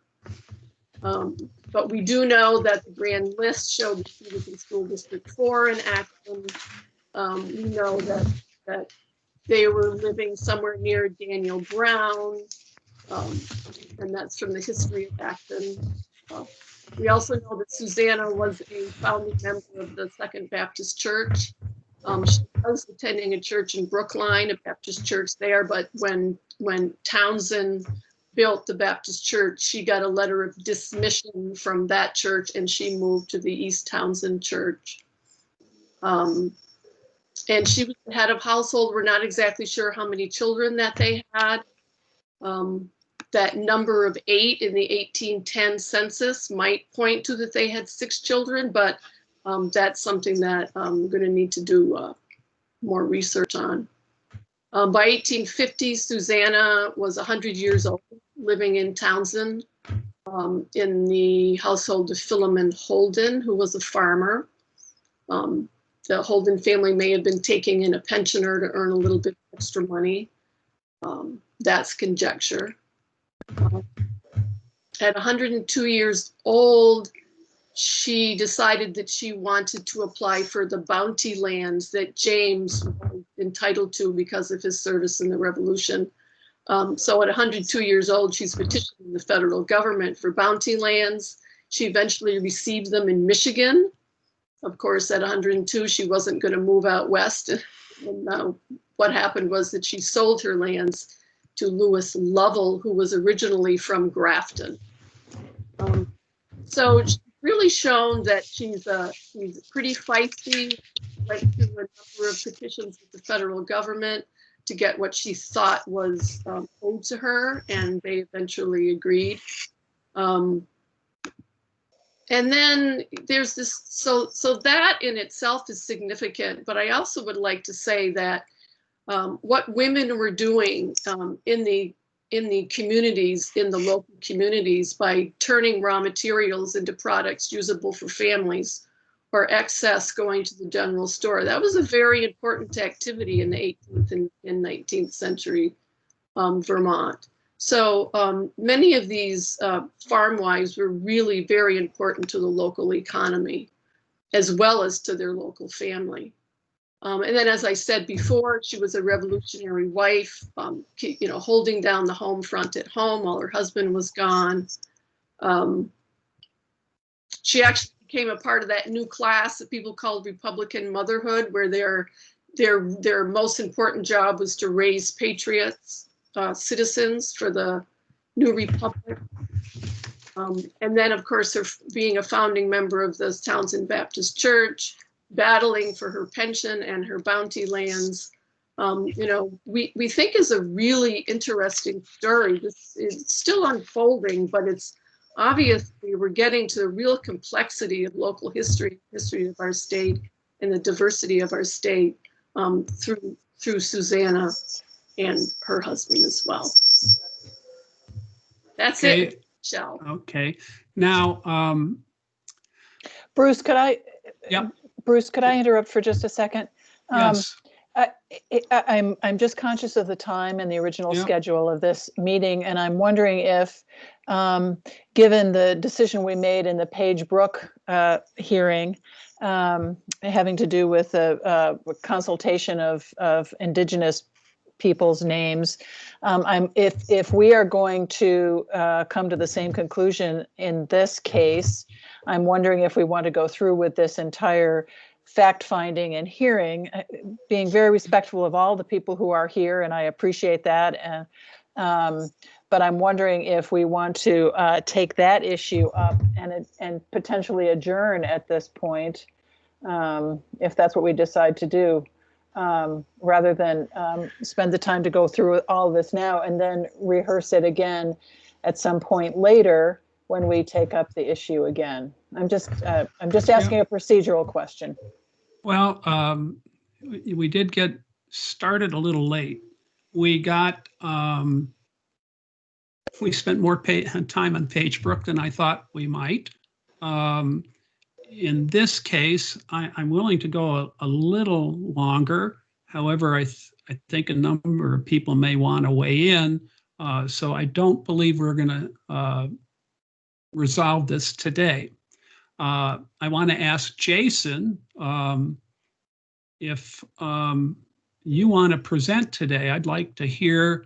But we do know that the grand list showed that she was in School District 4 in Acton. We know that they were living somewhere near Daniel Brown, and that's from the history of Acton. We also know that Susana was a founding member of the Second Baptist Church. She was attending a church in Brookline, a Baptist church there, but when Townshend built the Baptist church, she got a letter of dismission from that church and she moved to the East Townshend church. And she was the head of household. We're not exactly sure how many children that they had. That number of 8 in the 1810 census might point to that they had 6 children, but that's something that I'm going to need to do more research on. By 1850, Susana was 100 years old, living in Townshend in the household of Philemon Holden, who was a farmer. The Holden family may have been taking in a pensioner to earn a little bit extra money. That's conjecture. At 102 years old, she decided that she wanted to apply for the bounty lands that James was entitled to because of his service in the Revolution. So at 102 years old, she's petitioning the federal government for bounty lands. She eventually received them in Michigan. Of course, at 102, she wasn't going to move out west. And what happened was that she sold her lands to Lewis Lovell, who was originally from Grafton. So she's really shown that she's pretty feisty, went through a number of petitions with the federal government to get what she thought was owed to her, and they eventually agreed. And then there's this, so that in itself is significant, but I also would like to say that what women were doing in the communities, in the local communities, by turning raw materials into products usable for families or excess going to the general store. That was a very important activity in the 18th and 19th century Vermont. So many of these farm wives were really very important to the local economy, as well as to their local family. And then, as I said before, she was a revolutionary wife, holding down the home front at home while her husband was gone. She actually became a part of that new class that people called Republican motherhood, where their most important job was to raise patriots, citizens for the new republic. And then, of course, her being a founding member of the Townshend Baptist Church, battling for her pension and her bounty lands, we think is a really interesting story. This is still unfolding, but it's obviously we're getting to the real complexity of local history of our state and the diversity of our state through Susana and her husband as well. That's it, Michelle. Okay. Now, Bruce, could I? Yep. Bruce, could I interrupt for just a second? Yes. I'm just conscious of the time and the original schedule of this meeting, and I'm wondering if, given the decision we made in the Paige Brook hearing, having to do with a consultation of Indigenous people's names, if we are going to come to the same conclusion in this case, I'm wondering if we want to go through with this entire fact-finding and hearing, being very respectful of all the people who are here, and I appreciate that. And but I'm wondering if we want to take that issue up and potentially adjourn at this point, if that's what we decide to do, rather than spend the time to go through all of this now and then rehearse it again at some point later when we take up the issue again. I'm just asking a procedural question. Well, we did get started a little late. We spent more time on Paige Brook than I thought we might. In this case, I'm willing to go a little longer. However, I think a number of people may want to weigh in. So I don't believe we're going to resolve this today. I want to ask Jason if you want to present today. I'd like to hear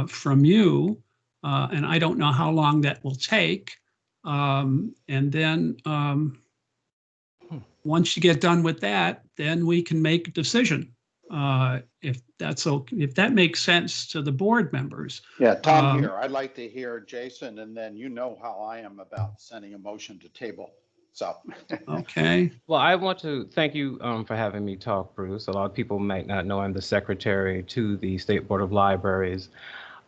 from you, and I don't know how long that will take. And then once you get done with that, then we can make a decision. If that makes sense to the board members. Yeah, Tom here. I'd like to hear Jason, and then you know how I am about sending a motion to table. So. Okay. Well, I want to thank you for having me talk, Bruce. A lot of people might not know I'm the secretary to the State Board of Libraries.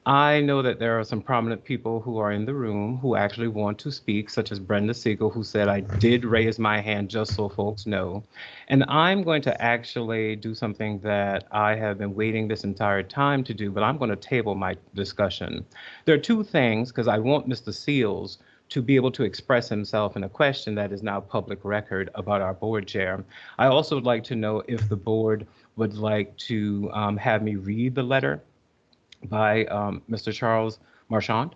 I know that there are some prominent people who are in the room who actually want to speak, such as Brenda Siegel, who said I did raise my hand just so folks know. And I'm going to actually do something that I have been waiting this entire time to do, but I'm going to table my discussion. There are two things, because I want Mr. Seals to be able to express himself in a question that is now public record about our board chair. I also would like to know if the board would like to have me read the letter by Mr. Charles Marchand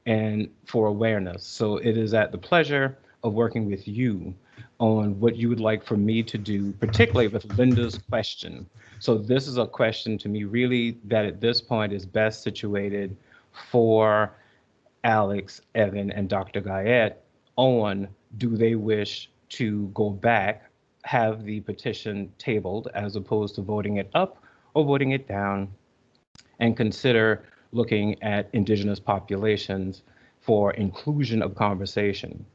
and for awareness. So it is at the pleasure of working with you on what you would like for me to do, particularly with Linda's question. So this is a question to me really that at this point is best situated for Alex, Evan, and Dr. Guyat on do they wish to go back, have the petition tabled as opposed to voting it up or voting it down, and consider looking at Indigenous populations for inclusion of conversation.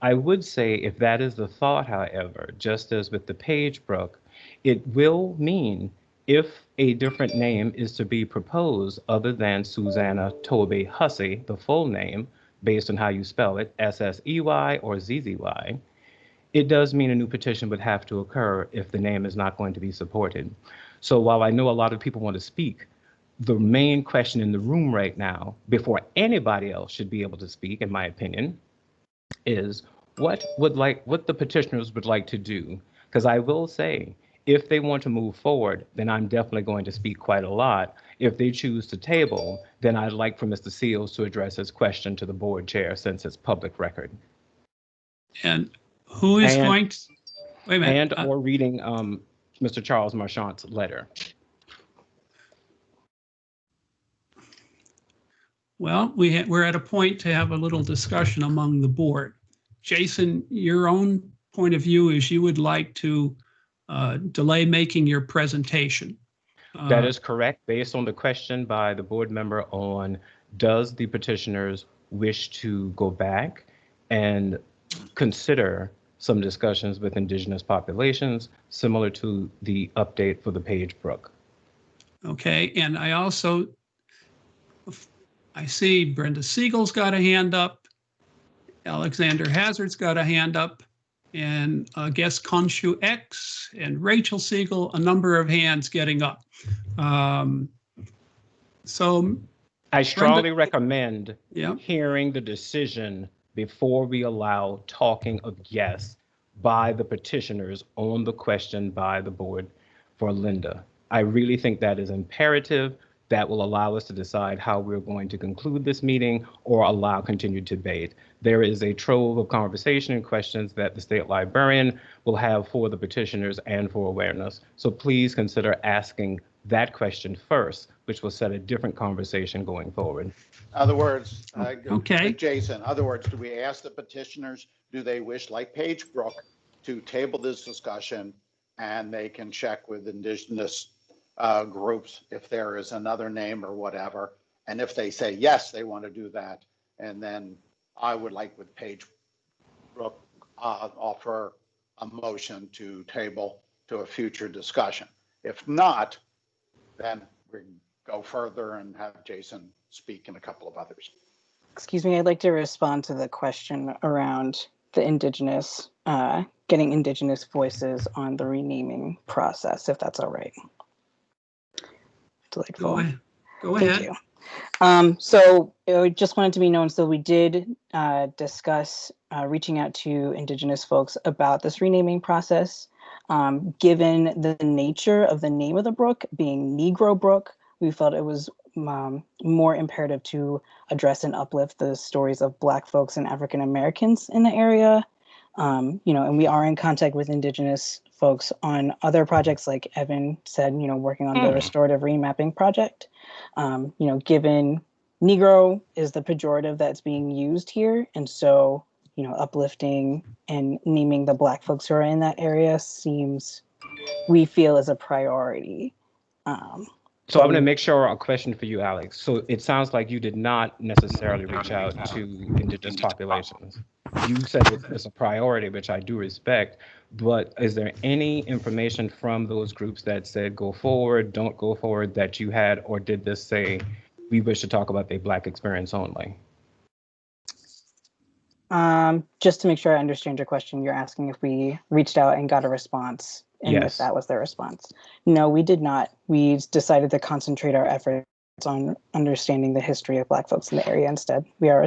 I would say if that is the thought, however, just as with the Paige Brook, it will mean if a different name is to be proposed other than Susana Toby Hussey, the full name, based on how you spell it, SSEY or ZZY, it does mean a new petition would have to occur if the name is not going to be supported. So while I know a lot of people want to speak, the main question in the room right now, before anybody else should be able to speak, in my opinion, is what the petitioners would like to do. Because I will say, if they want to move forward, then I'm definitely going to speak quite a lot. If they choose to table, then I'd like for Mr. Seals to address his question to the board chair and it's public record. And who is going to, wait a minute. And or reading Mr. Charles Marchand's letter. Well, we're at a point to have a little discussion among the board. Jason, your own point of view is you would like to delay making your presentation. That is correct, based on the question by the board member on does the petitioners wish to go back and consider some discussions with Indigenous populations similar to the update for the Paige Brook. Okay, and I see Brenda Siegel's got a hand up, Alexander Hazard's got a hand up, and I guess Konshu X and Rachel Siegel, a number of hands getting up. So I strongly recommend Yeah. hearing the decision before we allow talking of yes by the petitioners on the question by the board for Linda. I really think that is imperative. That will allow us to decide how we're going to conclude this meeting or allow continued debate. There is a trove of conversation and questions that the state librarian will have for the petitioners and for awareness. So please consider asking that question first, which will set a different conversation going forward. In other words, okay, Jason, in other words, do we ask the petitioners, do they wish, like Paige Brook, to table this discussion and they can check with Indigenous groups if there is another name or whatever, and if they say yes, they want to do that, and then I would like with Paige Brook offer a motion to table to a future discussion. If not, then we go further and have Jason speak and a couple of others. Excuse me, I'd like to respond to the question around the Indigenous, getting Indigenous voices on the renaming process, if that's all right. Delightful. Go ahead. Thank you. So it just wanted to be known, so we did discuss reaching out to Indigenous folks about this renaming process. Given the nature of the name of the brook being Negro Brook, we felt it was more imperative to address and uplift the stories of Black folks and African Americans in the area. And we are in contact with Indigenous folks on other projects, like Evan said, working on the restorative remapping project. Given Negro is the pejorative that's being used here, and so, uplifting and naming the Black folks who are in that area we feel is a priority. So I'm going to make sure a question for you, Alex. So it sounds like you did not necessarily reach out to Indigenous populations. You said it's a priority, which I do respect, but is there any information from those groups that said go forward, don't go forward, that you had, or did this say we wish to talk about the Black experience only? Just to make sure I understand your question, you're asking if we reached out and got a response, and Yes. if that was their response. No, we did not. We decided to concentrate our efforts on understanding the history of Black folks in the area instead. We are,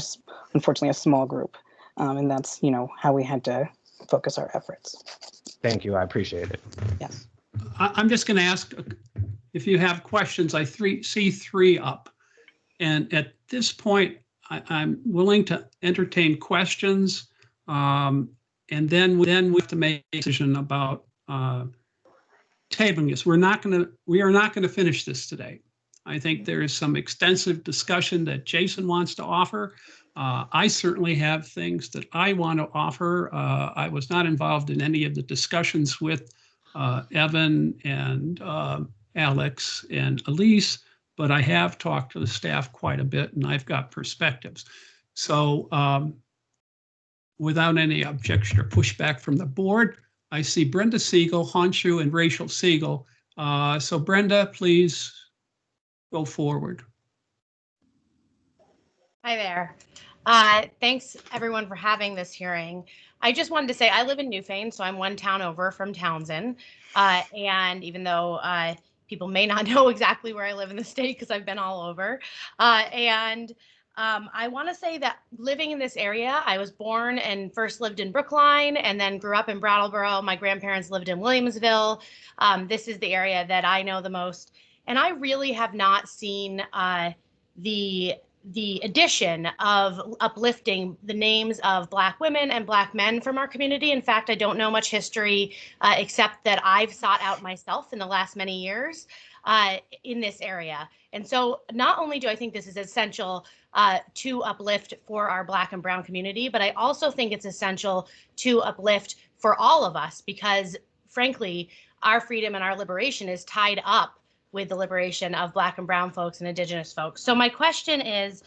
unfortunately, a small group, and that's, how we had to focus our efforts. Thank you. I appreciate it. Yes. I'm just going to ask if you have questions. I see three up. And at this point, I'm willing to entertain questions. And then we have to make a decision about tabling this. We are not going to finish this today. I think there is some extensive discussion that Jason wants to offer. I certainly have things that I want to offer. I was not involved in any of the discussions with Evan and Alex and Elise, but I have talked to the staff quite a bit and I've got perspectives. So without any objection or pushback from the board, I see Brenda Siegel, Honshu, and Rachel Siegel. So Brenda, please go forward. Hi there. Thanks everyone for having this hearing. I just wanted to say I live in Newfane, so I'm one town over from Townsend. And even though people may not know exactly where I live in the state because I've been all over. I want to say that living in this area, I was born and first lived in Brookline and then grew up in Brattleboro. My grandparents lived in Williamsville. This is the area that I know the most. And I really have not seen the addition of uplifting the names of Black women and Black men from our community. In fact, I don't know much history except that I've sought out myself in the last many years in this area. And so not only do I think this is essential to uplift for our Black and Brown community, but I also think it's essential to uplift for all of us because, frankly, our freedom and our liberation is tied up with the liberation of Black and Brown folks and Indigenous folks. So my question is,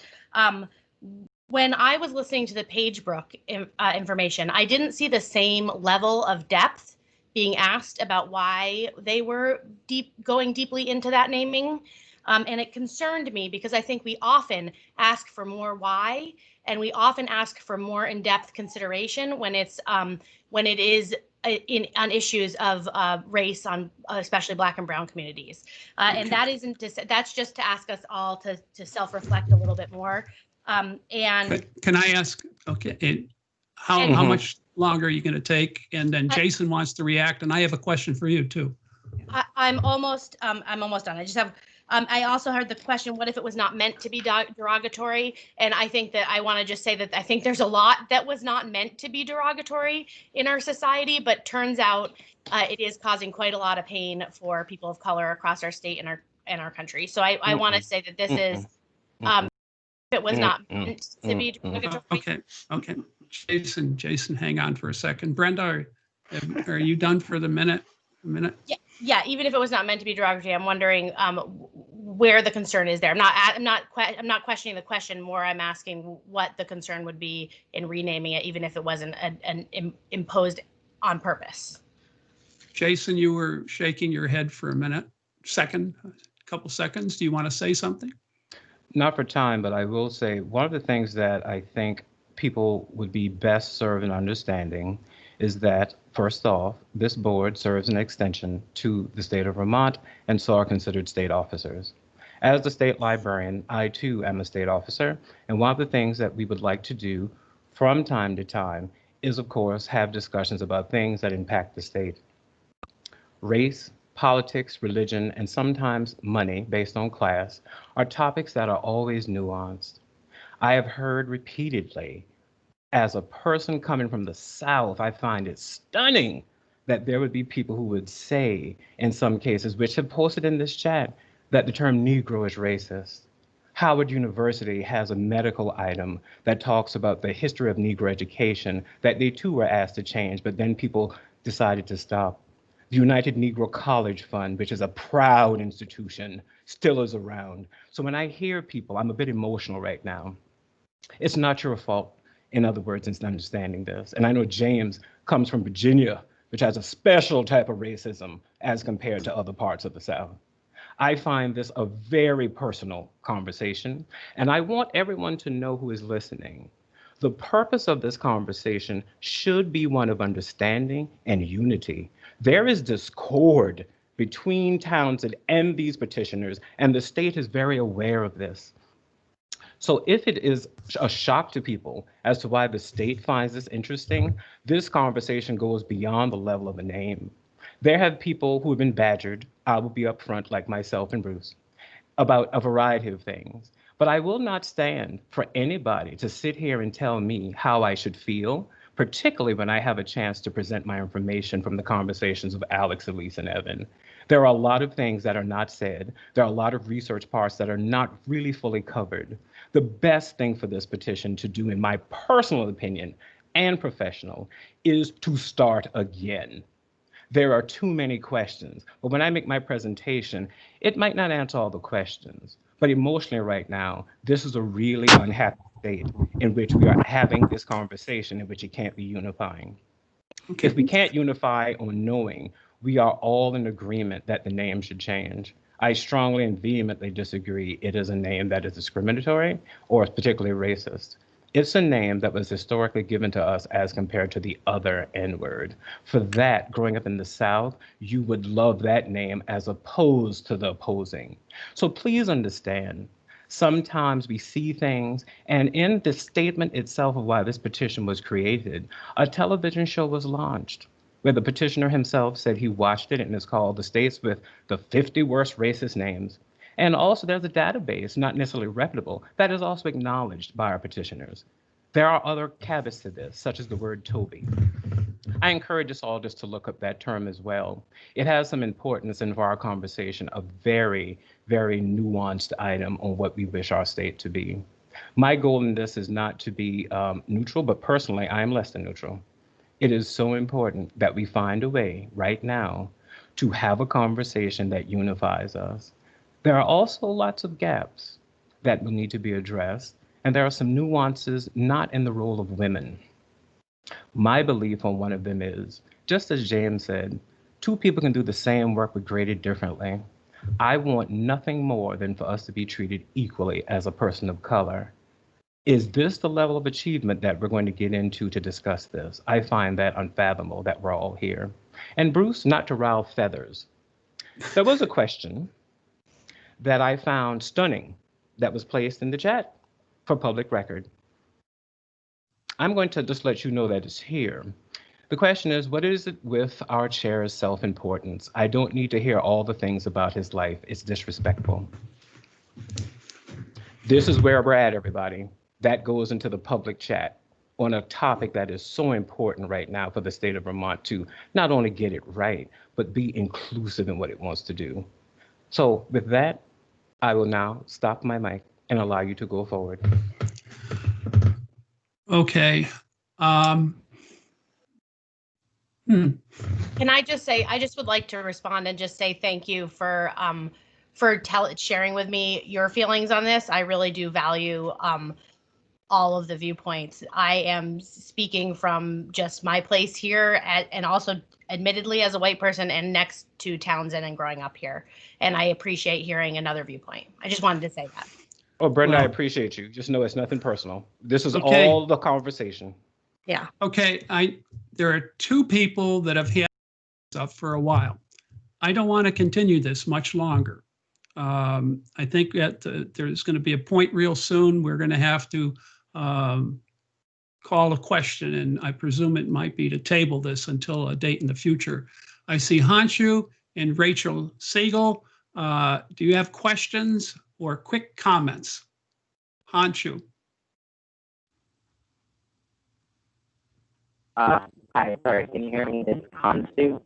when I was listening to the Paige Brook information, I didn't see the same level of depth being asked about why they were going deeply into that naming. And it concerned me because I think we often ask for more why, and we often ask for more in-depth consideration when it is on issues of race on especially Black and Brown communities. And that isn't that's just to ask us all to self-reflect a little bit more. And can I ask, okay, how much longer are you going to take? And then Jason wants to react, and I have a question for you too. I'm almost done. I just have I also heard the question, what if it was not meant to be derogatory? And I think that I want to just say that I think there's a lot that was not meant to be derogatory in our society, but turns out it is causing quite a lot of pain for people of color across our state and our country. So I want to say that this is, if it was not meant to be derogatory. Okay. Jason, hang on for a second. Brenda, are you done for the minute? Yeah, even if it was not meant to be derogatory, I'm wondering where the concern is there. I'm not questioning the question. More, I'm asking what the concern would be in renaming it, even if it wasn't imposed on purpose. Jason, you were shaking your head for a couple seconds. Do you want to say something? Not for time, but I will say one of the things that I think people would be best served in understanding is that, first off, this board serves an extension to the state of Vermont and so are considered state officers. As the state librarian, I too am a state officer, and one of the things that we would like to do from time to time is, of course, have discussions about things that impact the state. Race, politics, religion, and sometimes money based on class are topics that are always nuanced. I have heard repeatedly, as a person coming from the South, I find it stunning that there would be people who would say, in some cases, which have posted in this chat, that the term Negro is racist. Howard University has a medical item that talks about the history of Negro education that they too were asked to change, but then people decided to stop. The United Negro College Fund, which is a proud institution, still is around. So when I hear people, I'm a bit emotional right now. It's not your fault. In other words, it's understanding this. And I know James comes from Virginia, which has a special type of racism as compared to other parts of the South. I find this a very personal conversation, and I want everyone to know who is listening. The purpose of this conversation should be one of understanding and unity. There is discord between Townsend and these petitioners, and the state is very aware of this. So if it is a shock to people as to why the state finds this interesting, this conversation goes beyond the level of a name. There have people who have been badgered, I will be upfront like myself and Bruce, about a variety of things. But I will not stand for anybody to sit here and tell me how I should feel, particularly when I have a chance to present my information from the conversations of Alex, Elise, and Evan. There are a lot of things that are not said. There are a lot of research parts that are not really fully covered. The best thing for this petition to do, in my personal opinion and professional, is to start again. There are too many questions, but when I make my presentation, it might not answer all the questions. But emotionally right now, this is a really unhappy state in which we are having this conversation in which it can't be unifying. Okay. If we can't unify on knowing, we are all in agreement that the name should change. I strongly and vehemently disagree it is a name that is discriminatory or particularly racist. It's a name that was historically given to us as compared to the other N-word. For that, growing up in the South, you would love that name as opposed to the opposing. So please understand, sometimes we see things, and in the statement itself of why this petition was created, a television show was launched where the petitioner himself said he watched it, and it's called The States with the 50 Worst Racist Names. And also there's a database, not necessarily reputable, that is also acknowledged by our petitioners. There are other caveats to this, such as the word Toby. I encourage us all just to look up that term as well. It has some importance in our conversation, a very, very nuanced item on what we wish our state to be. My goal in this is not to be neutral, but personally, I am less than neutral. It is so important that we find a way right now to have a conversation that unifies us. There are also lots of gaps that will need to be addressed, and there are some nuances not in the role of women. My belief on one of them is, just as James said, two people can do the same work but graded differently. I want nothing more than for us to be treated equally as a person of color. Is this the level of achievement that we're going to get into to discuss this? I find that unfathomable that we're all here. And Bruce, not to rile feathers, there was a question that I found stunning that was placed in the chat for public record. I'm going to just let you know that it's here. The question is, what is it with our chair's self-importance? I don't need to hear all the things about his life. It's disrespectful. This is where we're at, everybody. That goes into the public chat on a topic that is so important right now for the state of Vermont to not only get it right, but be inclusive in what it wants to do. So with that, I will now stop my mic and allow you to go forward. Okay. Can I just say, I just would like to respond and just say thank you for sharing with me your feelings on this. I really do value all of the viewpoints. I am speaking from just my place here and also admittedly as a white person and next to Townshend and growing up here. And I appreciate hearing another viewpoint. I just wanted to say that. Oh, Brenda, I appreciate you. Just know it's nothing personal. This is Okay. all the conversation. Yeah. Okay, there are two people that have had this up for a while. I don't want to continue this much longer. I think that there's going to be a point real soon. We're going to have to call a question, and I presume it might be to table this until a date in the future. I see Hanshu and Rachel Siegel. Do you have questions or quick comments? Hanshu. Hi, sorry, can you hear me? This is Hansu.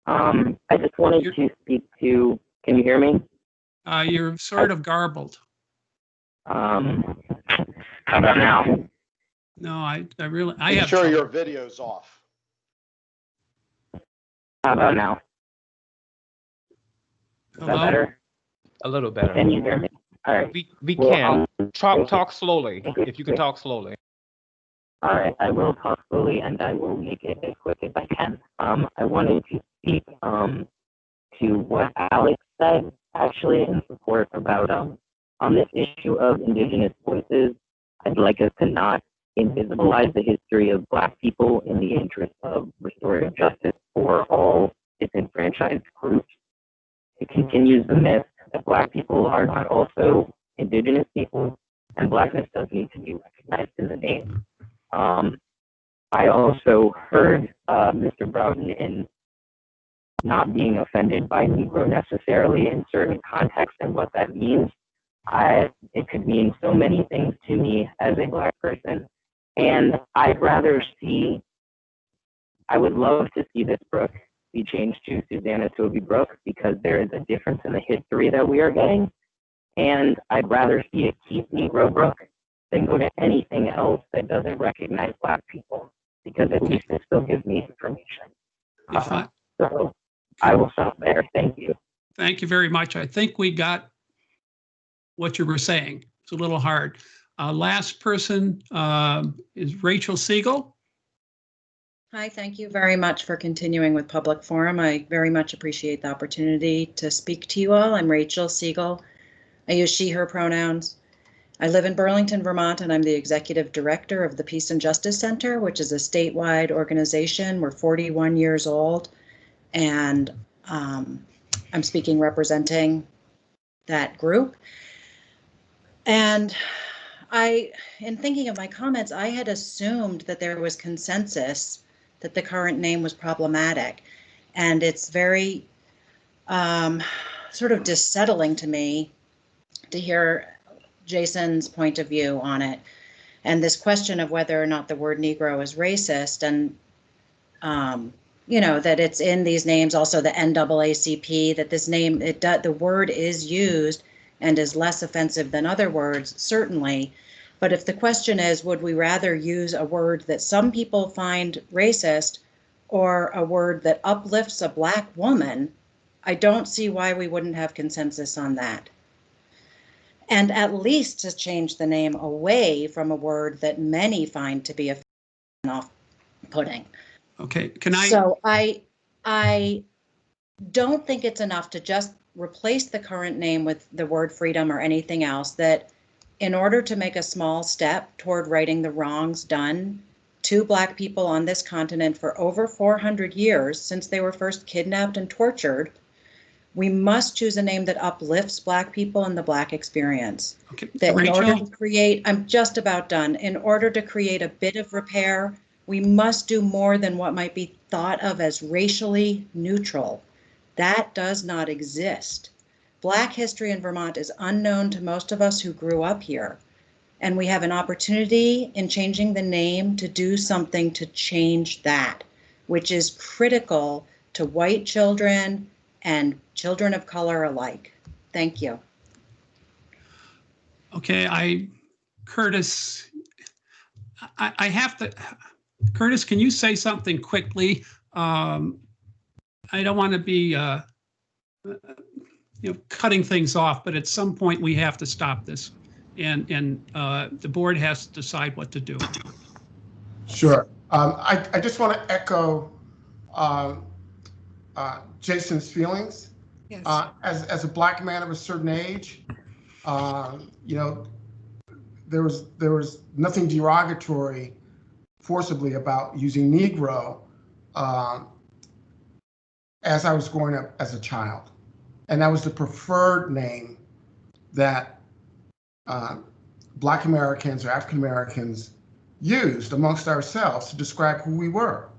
I just wanted to speak to, can you hear me? You're sort of garbled. How about now? No, I really, I Make have. sure your video's off. How about now? Is that better? A little better. Can you hear me? All right. We Well, can. Talk slowly, if you can talk slowly. All right, I will talk slowly and I will make it as quick as I can. I wanted to speak to what Alex said, actually, in support about on this issue of Indigenous voices. I'd like us to not invisibilize the history of Black people in the interest of restorative justice for all disenfranchised groups. It continues the myth that Black people are not also Indigenous people, and Blackness does need to be recognized in the name. I also heard Mr. Broughton in not being offended by Negro necessarily in certain contexts and what that means. it could mean so many things to me as a Black person. And I would love to see this brook be changed to Susana Toby Brook, because there is a difference in the history that we are getting. And I'd rather see it keep Negro Brook than go to anything else that doesn't recognize Black people, because at least it still gives me information. So I will stop there. Thank you. Thank you very much. I think we got what you were saying. It's a little hard. Last person is Rachel Siegel. Hi, thank you very much for continuing with public forum. I very much appreciate the opportunity to speak to you all. I'm Rachel Siegel. I use she, her pronouns. I live in Burlington, Vermont, and I'm the executive director of the Peace and Justice Center, which is a statewide organization. We're 41 years old, and I'm speaking representing that group. And in thinking of my comments, I had assumed that there was consensus that the current name was problematic. And it's very sort of dissettling to me to hear Jason's point of view on it. And this question of whether or not the word Negro is racist, and you know, that it's in these names, also the NAACP, that this name, the word is used and is less offensive than other words, certainly. But if the question is, would we rather use a word that some people find racist or a word that uplifts a Black woman, I don't see why we wouldn't have consensus on that. And at least to change the name away from a word that many find to be off-putting. Okay, can I? So I don't think it's enough to just replace the current name with the word freedom or anything else. That in order to make a small step toward righting the wrongs done to Black people on this continent for over 400 years since they were first kidnapped and tortured, we must choose a name that uplifts Black people and the Black experience. Okay, that Rachel? in order to create, I'm just about done, in order to create a bit of repair, we must do more than what might be thought of as racially neutral. That does not exist. Black history in Vermont is unknown to most of us who grew up here. And we have an opportunity in changing the name to do something to change that, which is critical to white children and children of color alike. Thank you. Okay, Curtis, I have to, Curtis, can you say something quickly? I don't want to be cutting things off, but at some point we have to stop this, and the board has to decide what to do. Sure. I just want to echo Jason's feelings. Yes. As a Black man of a certain age, you know, there was nothing derogatory forcibly about using Negro as I was growing up as a child. And that was the preferred name that Black Americans or African Americans used amongst ourselves to describe who we were.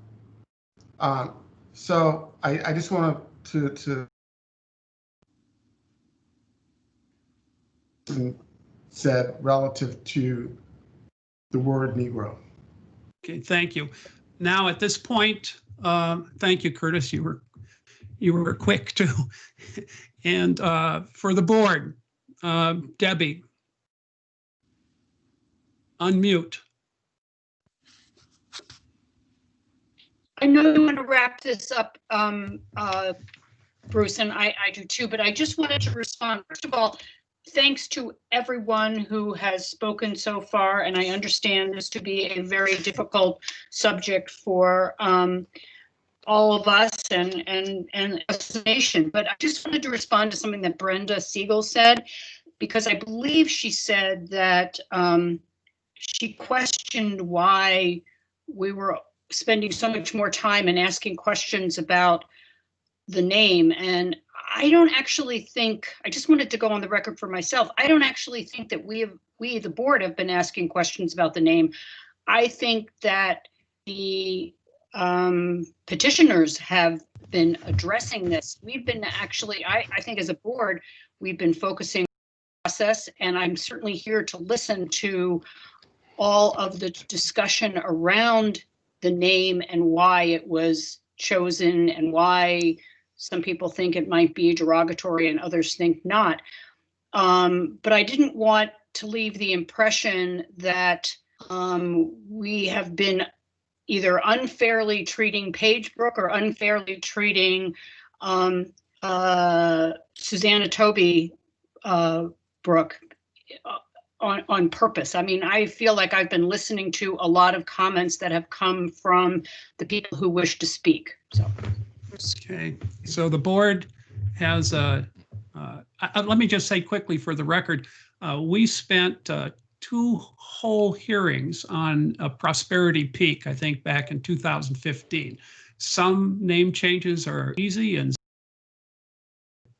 So I just want to said relative to the word Negro. Okay, thank you. Now at this point, thank you, Curtis. You were quick too. And for the board, Debbie, unmute. I know you want to wrap this up, Bruce, and I do too, but I just wanted to respond. First of all, thanks to everyone who has spoken so far, and I understand this to be a very difficult subject for all of us and as a nation. But I just wanted to respond to something that Brenda Siegel said, because I believe she said that she questioned why we were spending so much more time and asking questions about the name. And I don't actually think, I just wanted to go on the record for myself, I don't actually think that we, the board, have been asking questions about the name. I think that the petitioners have been addressing this. We've been actually, I think as a board, we've been focusing process, and I'm certainly here to listen to all of the discussion around the name and why it was chosen and why some people think it might be derogatory and others think not. But I didn't want to leave the impression that we have been either unfairly treating Paige Brook or unfairly treating Susana Toby Brook on purpose. I mean, I feel like I've been listening to a lot of comments that have come from the people who wish to speak. So. Okay, so the board has let me just say quickly for the record, we spent 2 whole hearings on Prosperity Peak, I think back in 2015. Some name changes are easy and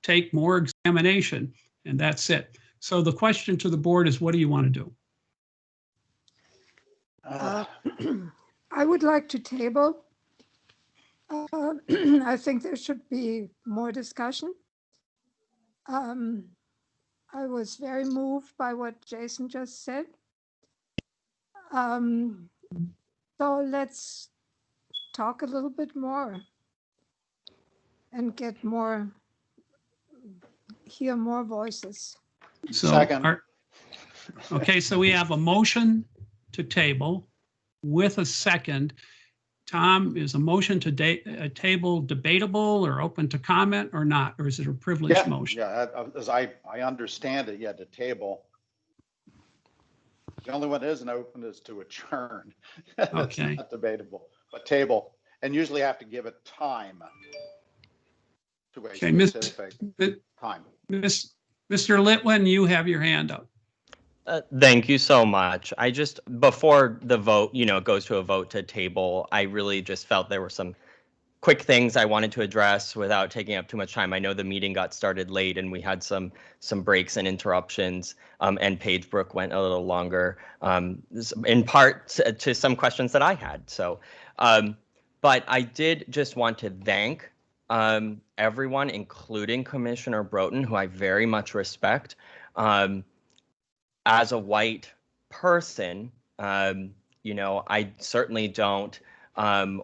take more examination, and that's it. So the question to the board is, what do you want to do? I would like to table. I think there should be more discussion. I was very moved by what Jason just said. So let's talk a little bit more and get more, hear more voices. So, Second. Okay, so we have a motion to table with a second. Tom, is a motion to table debatable or open to comment or not? Or is it a privileged motion? Yeah, as I understand it, to table. The only one that isn't open is to adjourn. Okay. It's not debatable, but table. And usually have to give it time to a specific time. Mr. Litwin, you have your hand up. Thank you so much. I just, before the vote, goes to a vote to table, I really just felt there were some quick things I wanted to address without taking up too much time. I know the meeting got started late and we had some breaks and interruptions, and Paige Brook went a little longer, in part to some questions that I had. So, but I did just want to thank everyone, including Commissioner Broughton, who I very much respect. As a white person, I certainly don't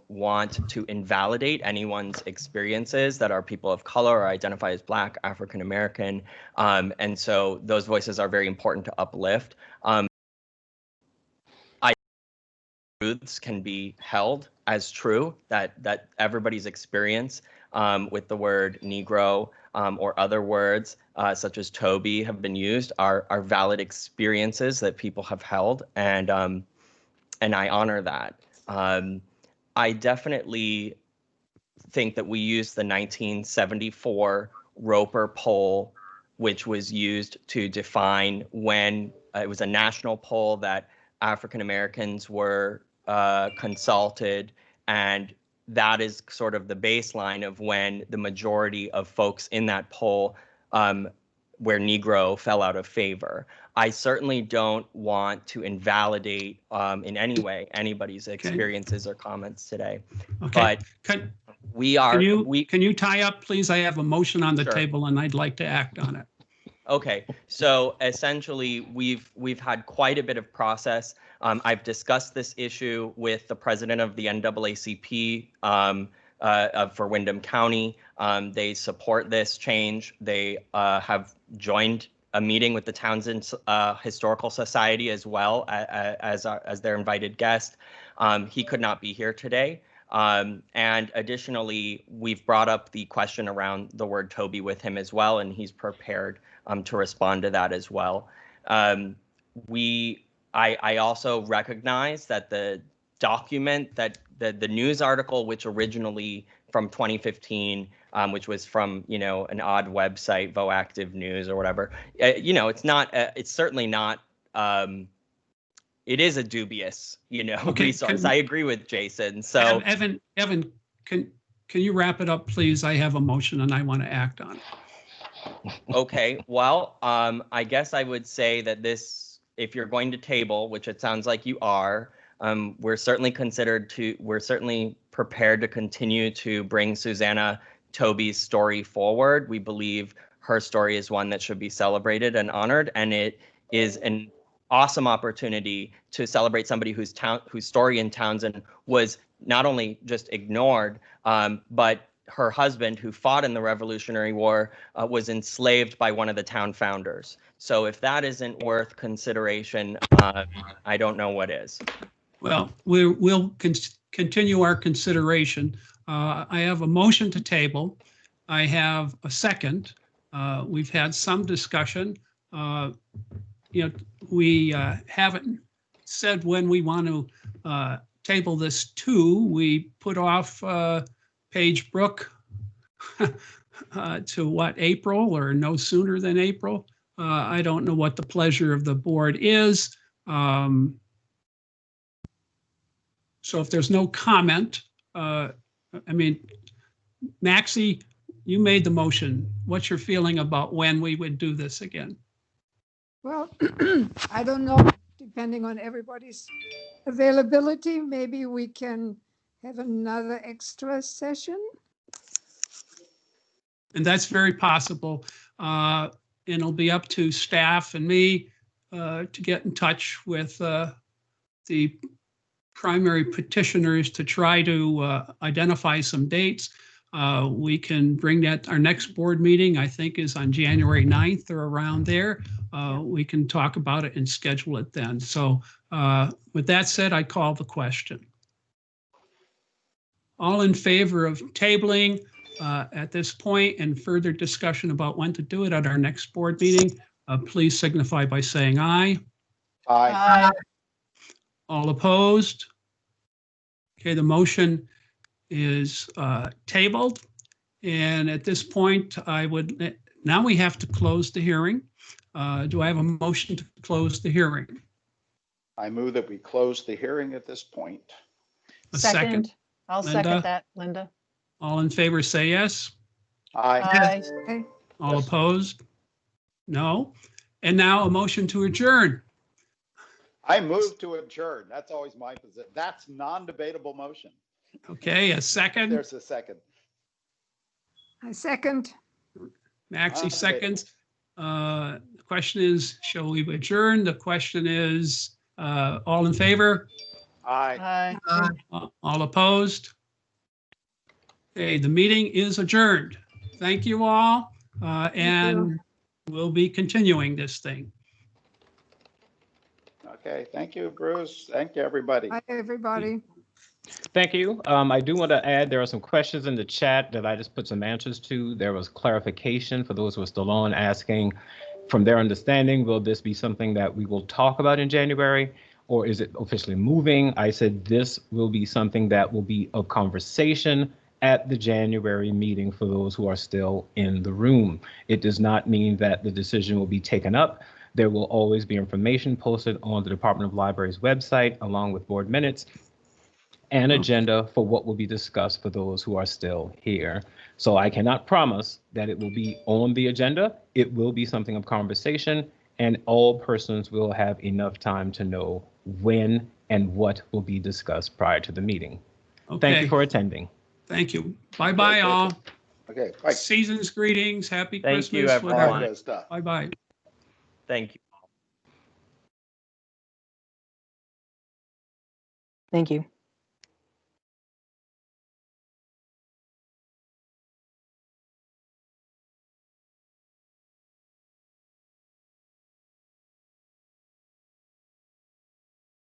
want to invalidate anyone's experiences that are people of color or identify as Black, African American, and so those voices are very important to uplift. Truths can be held as true, that everybody's experience with the word Negro or other words such as Toby have been used are valid experiences that people have held, and I honor that. I definitely think that we used the 1974 Roper poll, which was used to define when it was a national poll that African Americans were consulted, and that is sort of the baseline of when the majority of folks in that poll where Negro fell out of favor. I certainly don't want to invalidate in any way anybody's experiences or comments today. Okay. But can you tie up, please? I have a motion on the table and I'd like to act on it. Okay, so essentially we've had quite a bit of process. I've discussed this issue with the president of the NAACP for Windham County. They support this change. They have joined a meeting with the Townshend Historical Society as well as their invited guest. He could not be here today. And additionally, we've brought up the question around the word Toby with him as well, and he's prepared to respond to that as well. I also recognize that the document that the news article, which originally from 2015, which was from, an odd website, Voactive News or whatever, it's not, it's certainly not, it is a dubious, resource. I agree with Jason. So Evan, can you wrap it up, please? I have a motion and I want to act on it. Okay, well, I guess I would say that this, if you're going to table, which it sounds like you are, we're certainly prepared to continue to bring Susana Toby's story forward. We believe her story is one that should be celebrated and honored, and it is an awesome opportunity to celebrate somebody whose story in Townshend was not only just ignored, but her husband, who fought in the Revolutionary War, was enslaved by one of the town founders. So if that isn't worth consideration, I don't know what is. Well, we'll continue our consideration. I have a motion to table. I have a second. We've had some discussion. We haven't said when we want to table this to. We put off Paige Brook to what, April, or no sooner than April? I don't know what the pleasure of the board is. So if there's no comment, Maxie, you made the motion. What's your feeling about when we would do this again? Well, I don't know, depending on everybody's availability, maybe we can have another extra session. And that's very possible. And it'll be up to staff and me to get in touch with the primary petitioners to try to identify some dates. We can bring that, our next board meeting, I think, is on January 9th or around there. We can talk about it and schedule it then. So with that said, I call the question. All in favor of tabling at this point and further discussion about when to do it at our next board meeting, please signify by saying aye. Aye. All opposed? Okay, the motion is tabled. And at this point, now we have to close the hearing. Do I have a motion to close the hearing? I move that we close the hearing at this point. A second? I'll Linda? second that, Linda. All in favor, say yes. Aye. Aye. All opposed? No. And now a motion to adjourn. I move to adjourn. That's always my position. That's non-debatable motion. Okay, a second. There's a second. I second. Maxie seconds. The question is, shall we adjourn? The question is, all in favor? Aye. All opposed? Okay, the meeting is adjourned. Thank you all. And we'll be continuing this thing. Okay, thank you, Bruce. Thank you, everybody. Bye, everybody. Thank you. I do want to add, there are some questions in the chat that I just put some answers to. There was clarification for those who are still on, asking from their understanding, will this be something that we will talk about in January, or is it officially moving? I said this will be something that will be a conversation at the January meeting for those who are still in the room. It does not mean that the decision will be taken up. There will always be information posted on the Department of Library's website, along with board minutes and agenda for what will be discussed for those who are still here. So I cannot promise that it will be on the agenda. It will be something of conversation, and all persons will have enough time to know when and what will be discussed prior to the meeting. Okay. Thank you for attending. Thank you. Bye-bye, all. Okay, bye. Season's greetings. Happy Thank Christmas. you, everyone. whatever. Bye-bye. Thank you. Thank you.